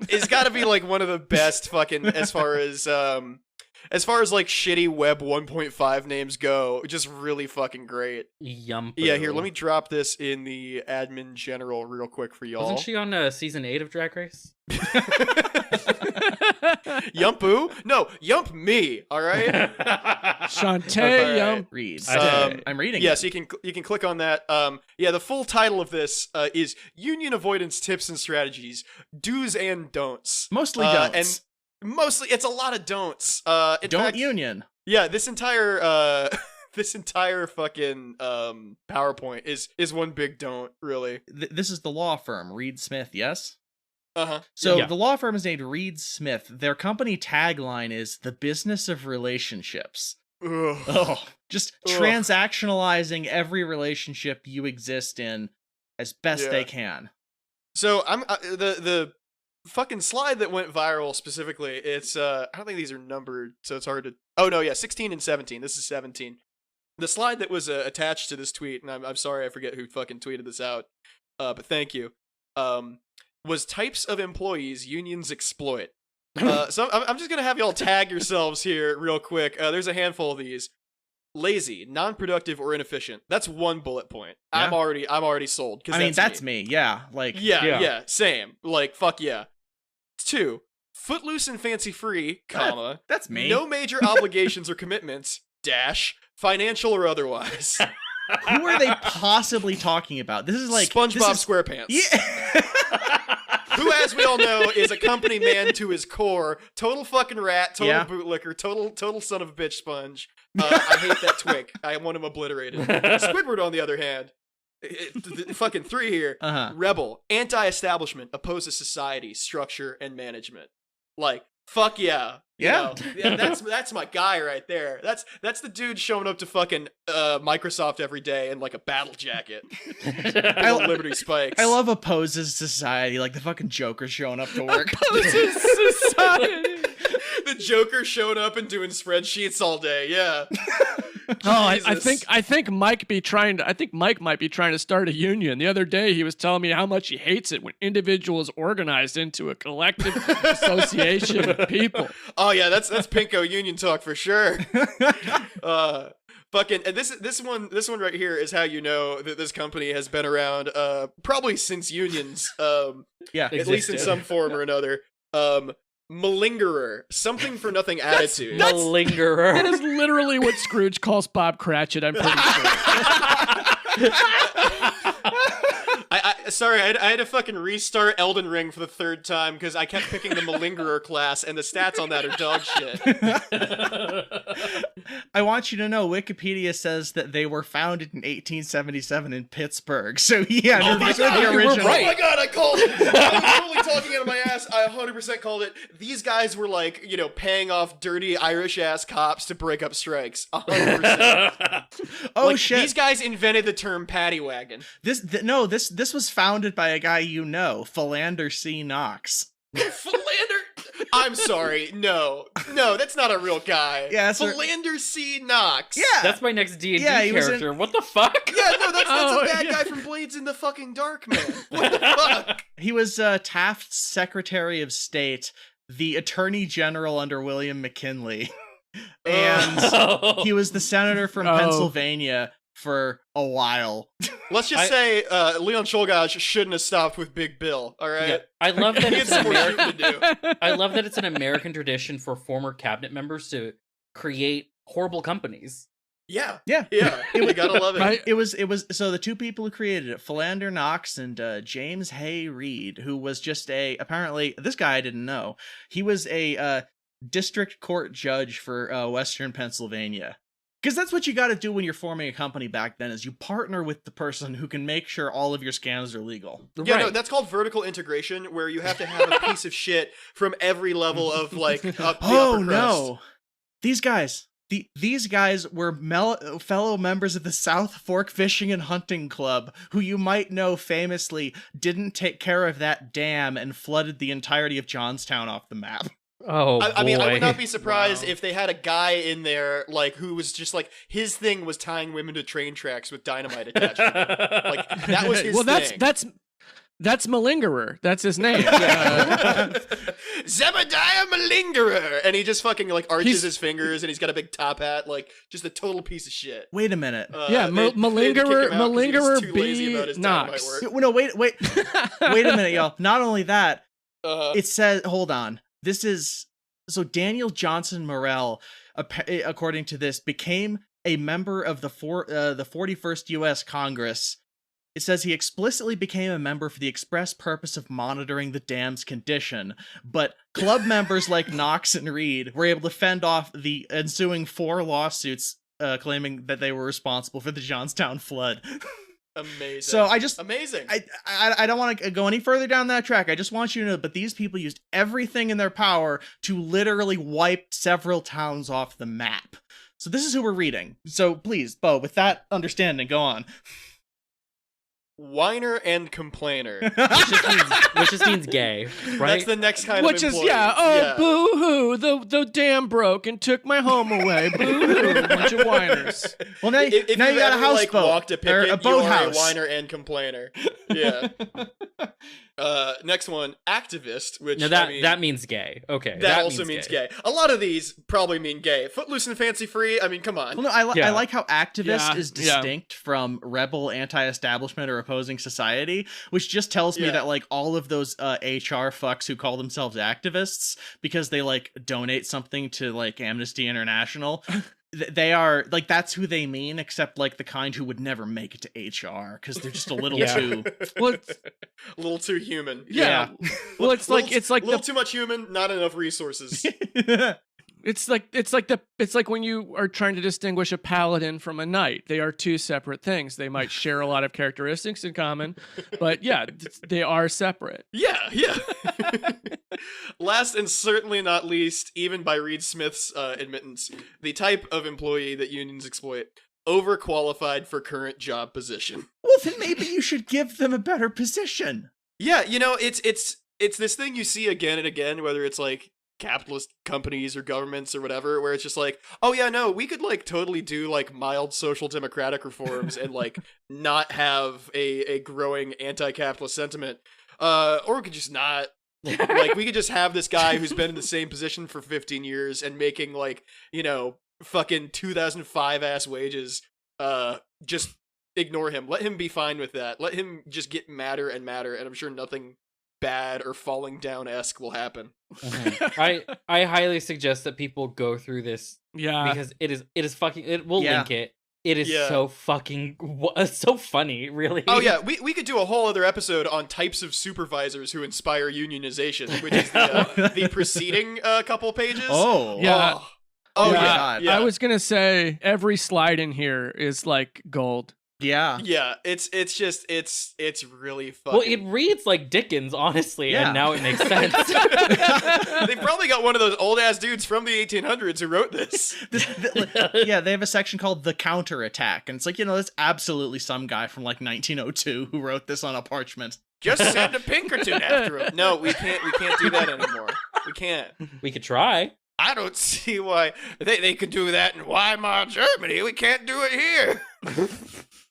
is got to be like one of the best fucking as far as like shitty web 1.5 names go, just really fucking great. Yumpo. Yeah, here, let me drop this in the admin general real quick for y'all. Wasn't she on season 8 of Drag Race? Yumpu? No, Yump me, all right? Shantae Yump Read. I'm reading yeah, it. so you can click on that. Yeah, the full title of this is Union Avoidance Tips and Strategies, Do's and Don'ts. Mostly don'ts. And mostly, it's a lot of don'ts. In Don't fact, union. Yeah, this entire fucking PowerPoint is one big don't, really. This is the law firm, Reed Smith, yes? Uh-huh. So the law firm is named Reed Smith. Their company tagline is the business of relationships. Just transactionalizing every relationship you exist in as best they can. So I'm the fucking slide that went viral specifically, it's I don't think these are numbered, so it's hard to. Oh no, yeah, 16 and 17. This is 17. The slide that was attached to this tweet, and I'm sorry I forget who fucking tweeted this out, but thank you. Was types of employees unions exploit. So I'm just gonna have y'all tag yourselves here real quick. There's a handful of these. Lazy, non-productive, or inefficient. That's one bullet point. Yeah. I'm already sold. I mean, that's me. Yeah, like yeah, same. Like fuck yeah. 2, footloose and fancy-free, comma. That's me. No major obligations or commitments. Dash, financial or otherwise. Who are they possibly talking about? This is like SpongeBob SquarePants. Yeah. Who, as we all know, is a company man to his core. Total fucking rat, total bootlicker, total son of a bitch sponge. I hate that twig. I want him obliterated. Squidward, on the other hand, fucking 3 here. Rebel, anti-establishment, opposes society, structure, and management. Like, fuck yeah. Yeah. That's my guy right there. That's the dude showing up to fucking Microsoft every day in like a battle jacket. Liberty spikes. I love opposes society, like the fucking Joker showing up to work. Opposes society. The Joker showing up and doing spreadsheets all day. Yeah. I think Mike might be trying to start a union. The other day he was telling me how much he hates it when individuals organized into a collective association of people. Oh yeah, that's Pinko union talk for sure. Fucking, and this one right here is how you know that this company has been around probably since unions. At least in some form or another. Malingerer, something for nothing attitude. Malingerer. That is literally what Scrooge calls Bob Cratchit, I'm pretty sure. Sorry, I had to fucking restart Elden Ring for the 3rd time because I kept picking the Malingerer class, and the stats on that are dog shit. I want you to know, Wikipedia says that they were founded in 1877 in Pittsburgh. So yeah, these are the original. Right. Oh my god, I called it! I was totally talking out of my ass. I 100% called it. These guys were like, paying off dirty Irish ass cops to break up strikes. 100%. Oh shit! These guys invented the term paddy wagon. This was founded by a guy Philander C. Knox. Philander? I'm sorry. No, that's not a real guy. Yeah, Philander C. Knox. Yeah, that's my next D&D character. What the fuck? Yeah, no, that's a bad guy from Blades in the fucking Dark, man. What the fuck? He was Taft's Secretary of State, the Attorney General under William McKinley, and he was the senator from Pennsylvania for a while. Let's just say Leon Czolgosz shouldn't have stopped with Big Bill. All right. Yeah, I love that it's an American. I love that it's an American tradition for former cabinet members to create horrible companies. Yeah. You gotta love it. Right? It was so the two people who created it, Philander Knox and James Hay Reed, who was just apparently this guy I didn't know. He was a district court judge for Western Pennsylvania. Because that's what you got to do when you're forming a company back then, is you partner with the person who can make sure all of your scams are legal. Yeah, no, that's called vertical integration, where you have to have a piece of shit from every level of, like, the upper crust. No. These guys were fellow members of the South Fork Fishing and Hunting Club, who you might know famously didn't take care of that dam and flooded the entirety of Johnstown off the map. Oh, I mean, I would not be surprised if they had a guy in there, like, who was just like, his thing was tying women to train tracks with dynamite attached to them. Like, that was his thing. That's Malingerer. That's his name. Zebediah Malingerer! And he just fucking, like, arches his fingers, and he's got a big top hat, like, just a total piece of shit. Wait a minute. Malingerer B. Knox. No, wait a minute, y'all. Not only that, it says, hold on. This is, so Daniel Johnson Morrell, according to this, became a member of the 41st U.S. Congress. It says he explicitly became a member for the express purpose of monitoring the dam's condition, but club members like Knox and Reed were able to fend off the ensuing 4 lawsuits claiming that they were responsible for the Johnstown flood. Amazing. So amazing. I don't want to go any further down that track. I just want you to know, but these people used everything in their power to literally wipe several towns off the map. So this is who we're reading. So please, Bo, with that understanding, go on. Whiner and complainer. which just means gay, right? That's the next kind of employee. Boo-hoo, the dam broke and took my home away. Boo-hoo, bunch of whiners. Well, now you got a houseboat, walked a picket, or a boathouse. You are a whiner and complainer. Yeah. Next one, activist, which that means gay. Okay, that also means gay. A lot of these probably mean gay. Footloose and fancy free. I mean, come on. Well, no, I like how activist is distinct from rebel, anti-establishment, or opposing society, which just tells me that like all of those HR fucks who call themselves activists because they like donate something to like Amnesty International they are like, that's who they mean, except like the kind who would never make it to HR because they're just a little too Well, a little too human. yeah. Well, it's like a little too much human, not enough resources. It's like when you are trying to distinguish a paladin from a knight. They are two separate things. They might share a lot of characteristics in common, but yeah, they are separate. Yeah. Last and certainly not least, even by Reed Smith's admittance, the type of employee that unions exploit: overqualified for current job position. Well, then maybe you should give them a better position. Yeah, it's this thing you see again and again, whether it's like capitalist companies or governments or whatever, where it's just like, oh yeah, no, we could like totally do like mild social democratic reforms and like not have a growing anti-capitalist sentiment, or we could just not. Like, we could just have this guy who's been in the same position for 15 years and making like, fucking 2005 ass wages. Just ignore him. Let him be fine with that. Let him just get madder and madder, and I'm sure nothing bad or falling down-esque will happen. I highly suggest that people go through this. Yeah, because it will link it. It is so fucking so funny, really. Oh yeah, we could do a whole other episode on types of supervisors who inspire unionization, which is the preceding couple pages. Oh yeah. Oh yeah. God. I was gonna say every slide in here is like gold. Yeah. Yeah, it's really fucking... Well, it reads like Dickens, honestly, and now it makes sense. They probably got one of those old-ass dudes from the 1800s who wrote this. Yeah, they have a section called The Counterattack, and it's like, that's absolutely some guy from like 1902 who wrote this on a parchment. Just send a Pinkerton after him. No, we can't do that anymore. We can't. We could try. I don't see why they could do that in Weimar, Germany. We can't do it here.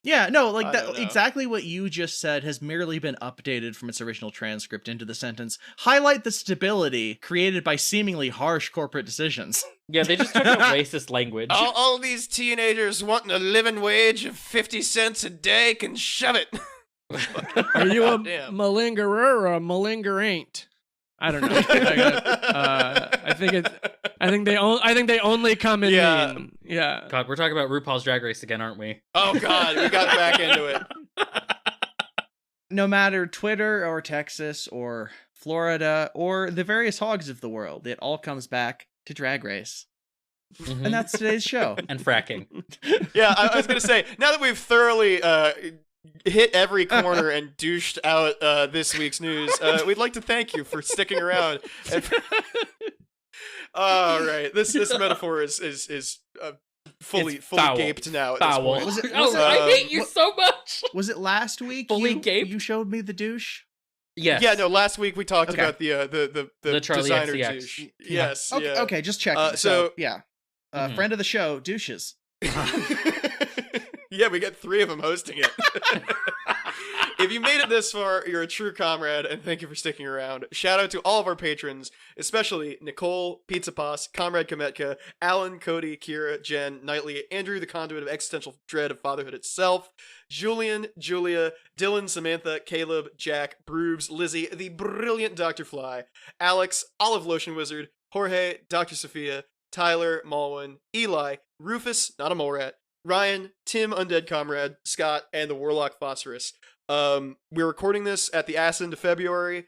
Yeah, no, like that. Exactly what you just said has merely been updated from its original transcript into the sentence, highlight the stability created by seemingly harsh corporate decisions. Yeah, they just took out racist language. All these teenagers wanting a living wage of 50 cents a day can shove it. Are you a malingerer or a malinger ain't? I don't know. I think they only come in mean. Yeah. God, we're talking about RuPaul's Drag Race again, aren't we? Oh God, we got back into it. No matter Twitter or Texas or Florida or the various hogs of the world, it all comes back to Drag Race. Mm-hmm. And that's today's show. And fracking. Yeah, I was gonna say, now that we've thoroughly hit every corner and douched out this week's news, we'd like to thank you for sticking around. All right, this metaphor is fully gaped now at foul. this point. I hate you so much. Was it last week? Fully gaped? You showed me the douche. Yes. Yeah. No. Last week we talked about the Charli designer XCX. douche. Yes. Okay, yeah. okay, just checking. So yeah, friend of the show, douches. Yeah, we got 3 of them hosting it. If you made it this far, you're a true comrade, and thank you for sticking around. Shout out to all of our patrons, especially Nicole, Pizza Pass, Comrade Kometka, Alan, Cody, Kira, Jen, Knightley, Andrew, the conduit of existential dread of fatherhood itself, Julian, Julia, Dylan, Samantha, Caleb, Jack, Broobs, Lizzie, the brilliant Dr. Fly, Alex, Olive Lotion Wizard, Jorge, Dr. Sophia, Tyler, Malwin, Eli, Rufus, not a mole rat, Ryan, Tim, Undead Comrade, Scott, and the Warlock Phosphorus. We're recording this at the ass end of February.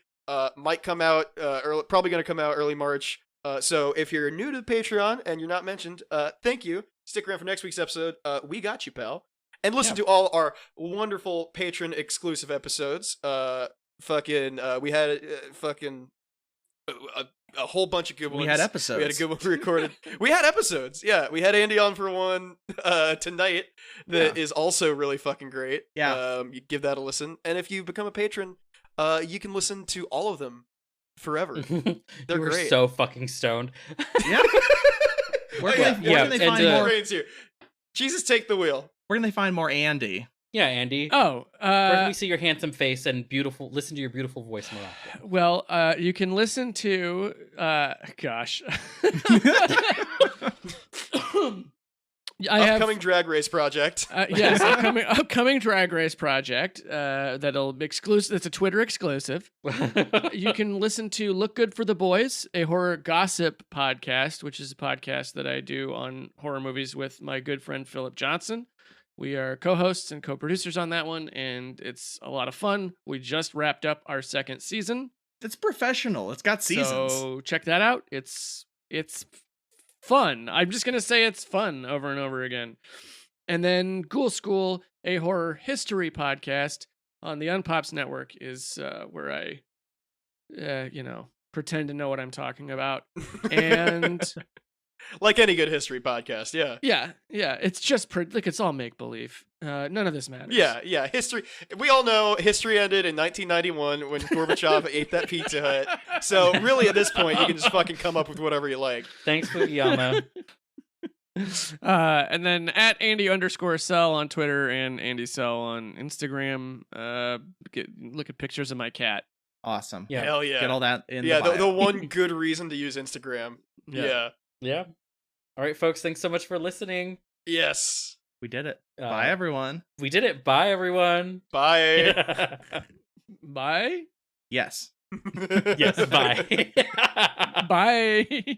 Might come out probably going to come out early March. So if you're new to the Patreon and you're not mentioned, thank you. Stick around for next week's episode. We got you, pal. And listen to all our wonderful patron exclusive episodes. We had a whole bunch of good ones. We had episodes. We had a good one recorded. We had episodes. Yeah, we had Andy on for one tonight that is also really fucking great. Yeah. You give that a listen. And if you become a patron, you can listen to all of them forever. They're you were great. so fucking stoned. Yeah. Where can they find more? Here. Jesus, take the wheel. Where can they find more Andy? Yeah, Andy. Oh, where can we see your handsome face and listen to your beautiful voice more often? Well, you can listen to, Upcoming Drag Race project. Yes, upcoming Drag Race project that'll be exclusive. It's a Twitter exclusive. You can listen to Look Good for the Boys, a horror gossip podcast, which is a podcast that I do on horror movies with my good friend Philip Johnson. We are co-hosts and co-producers on that one, and it's a lot of fun. We just wrapped up our second season. It's professional. It's got seasons. So check that out. It's fun. I'm just going to say it's fun over and over again. And then Ghoul School, a horror history podcast on the Unpops Network, is where I, pretend to know what I'm talking about. And like any good history podcast, yeah. Yeah. It's just it's all make believe. None of this matters. Yeah. History. We all know history ended in 1991 when Gorbachev ate that Pizza Hut. So really, at this point, you can just fucking come up with whatever you like. Thanks, Fukuyama. And then at Andy_Cell on Twitter and Andy Cell on Instagram. Look at pictures of my cat. Awesome. Yeah. Hell yeah. Get all that in the bio. the one good reason to use Instagram. Yeah. Yeah. All right, folks. Thanks so much for listening. Yes. We did it. Bye, everyone. We did it. Bye, everyone. Bye. Bye? Yes. Yes, bye. Bye.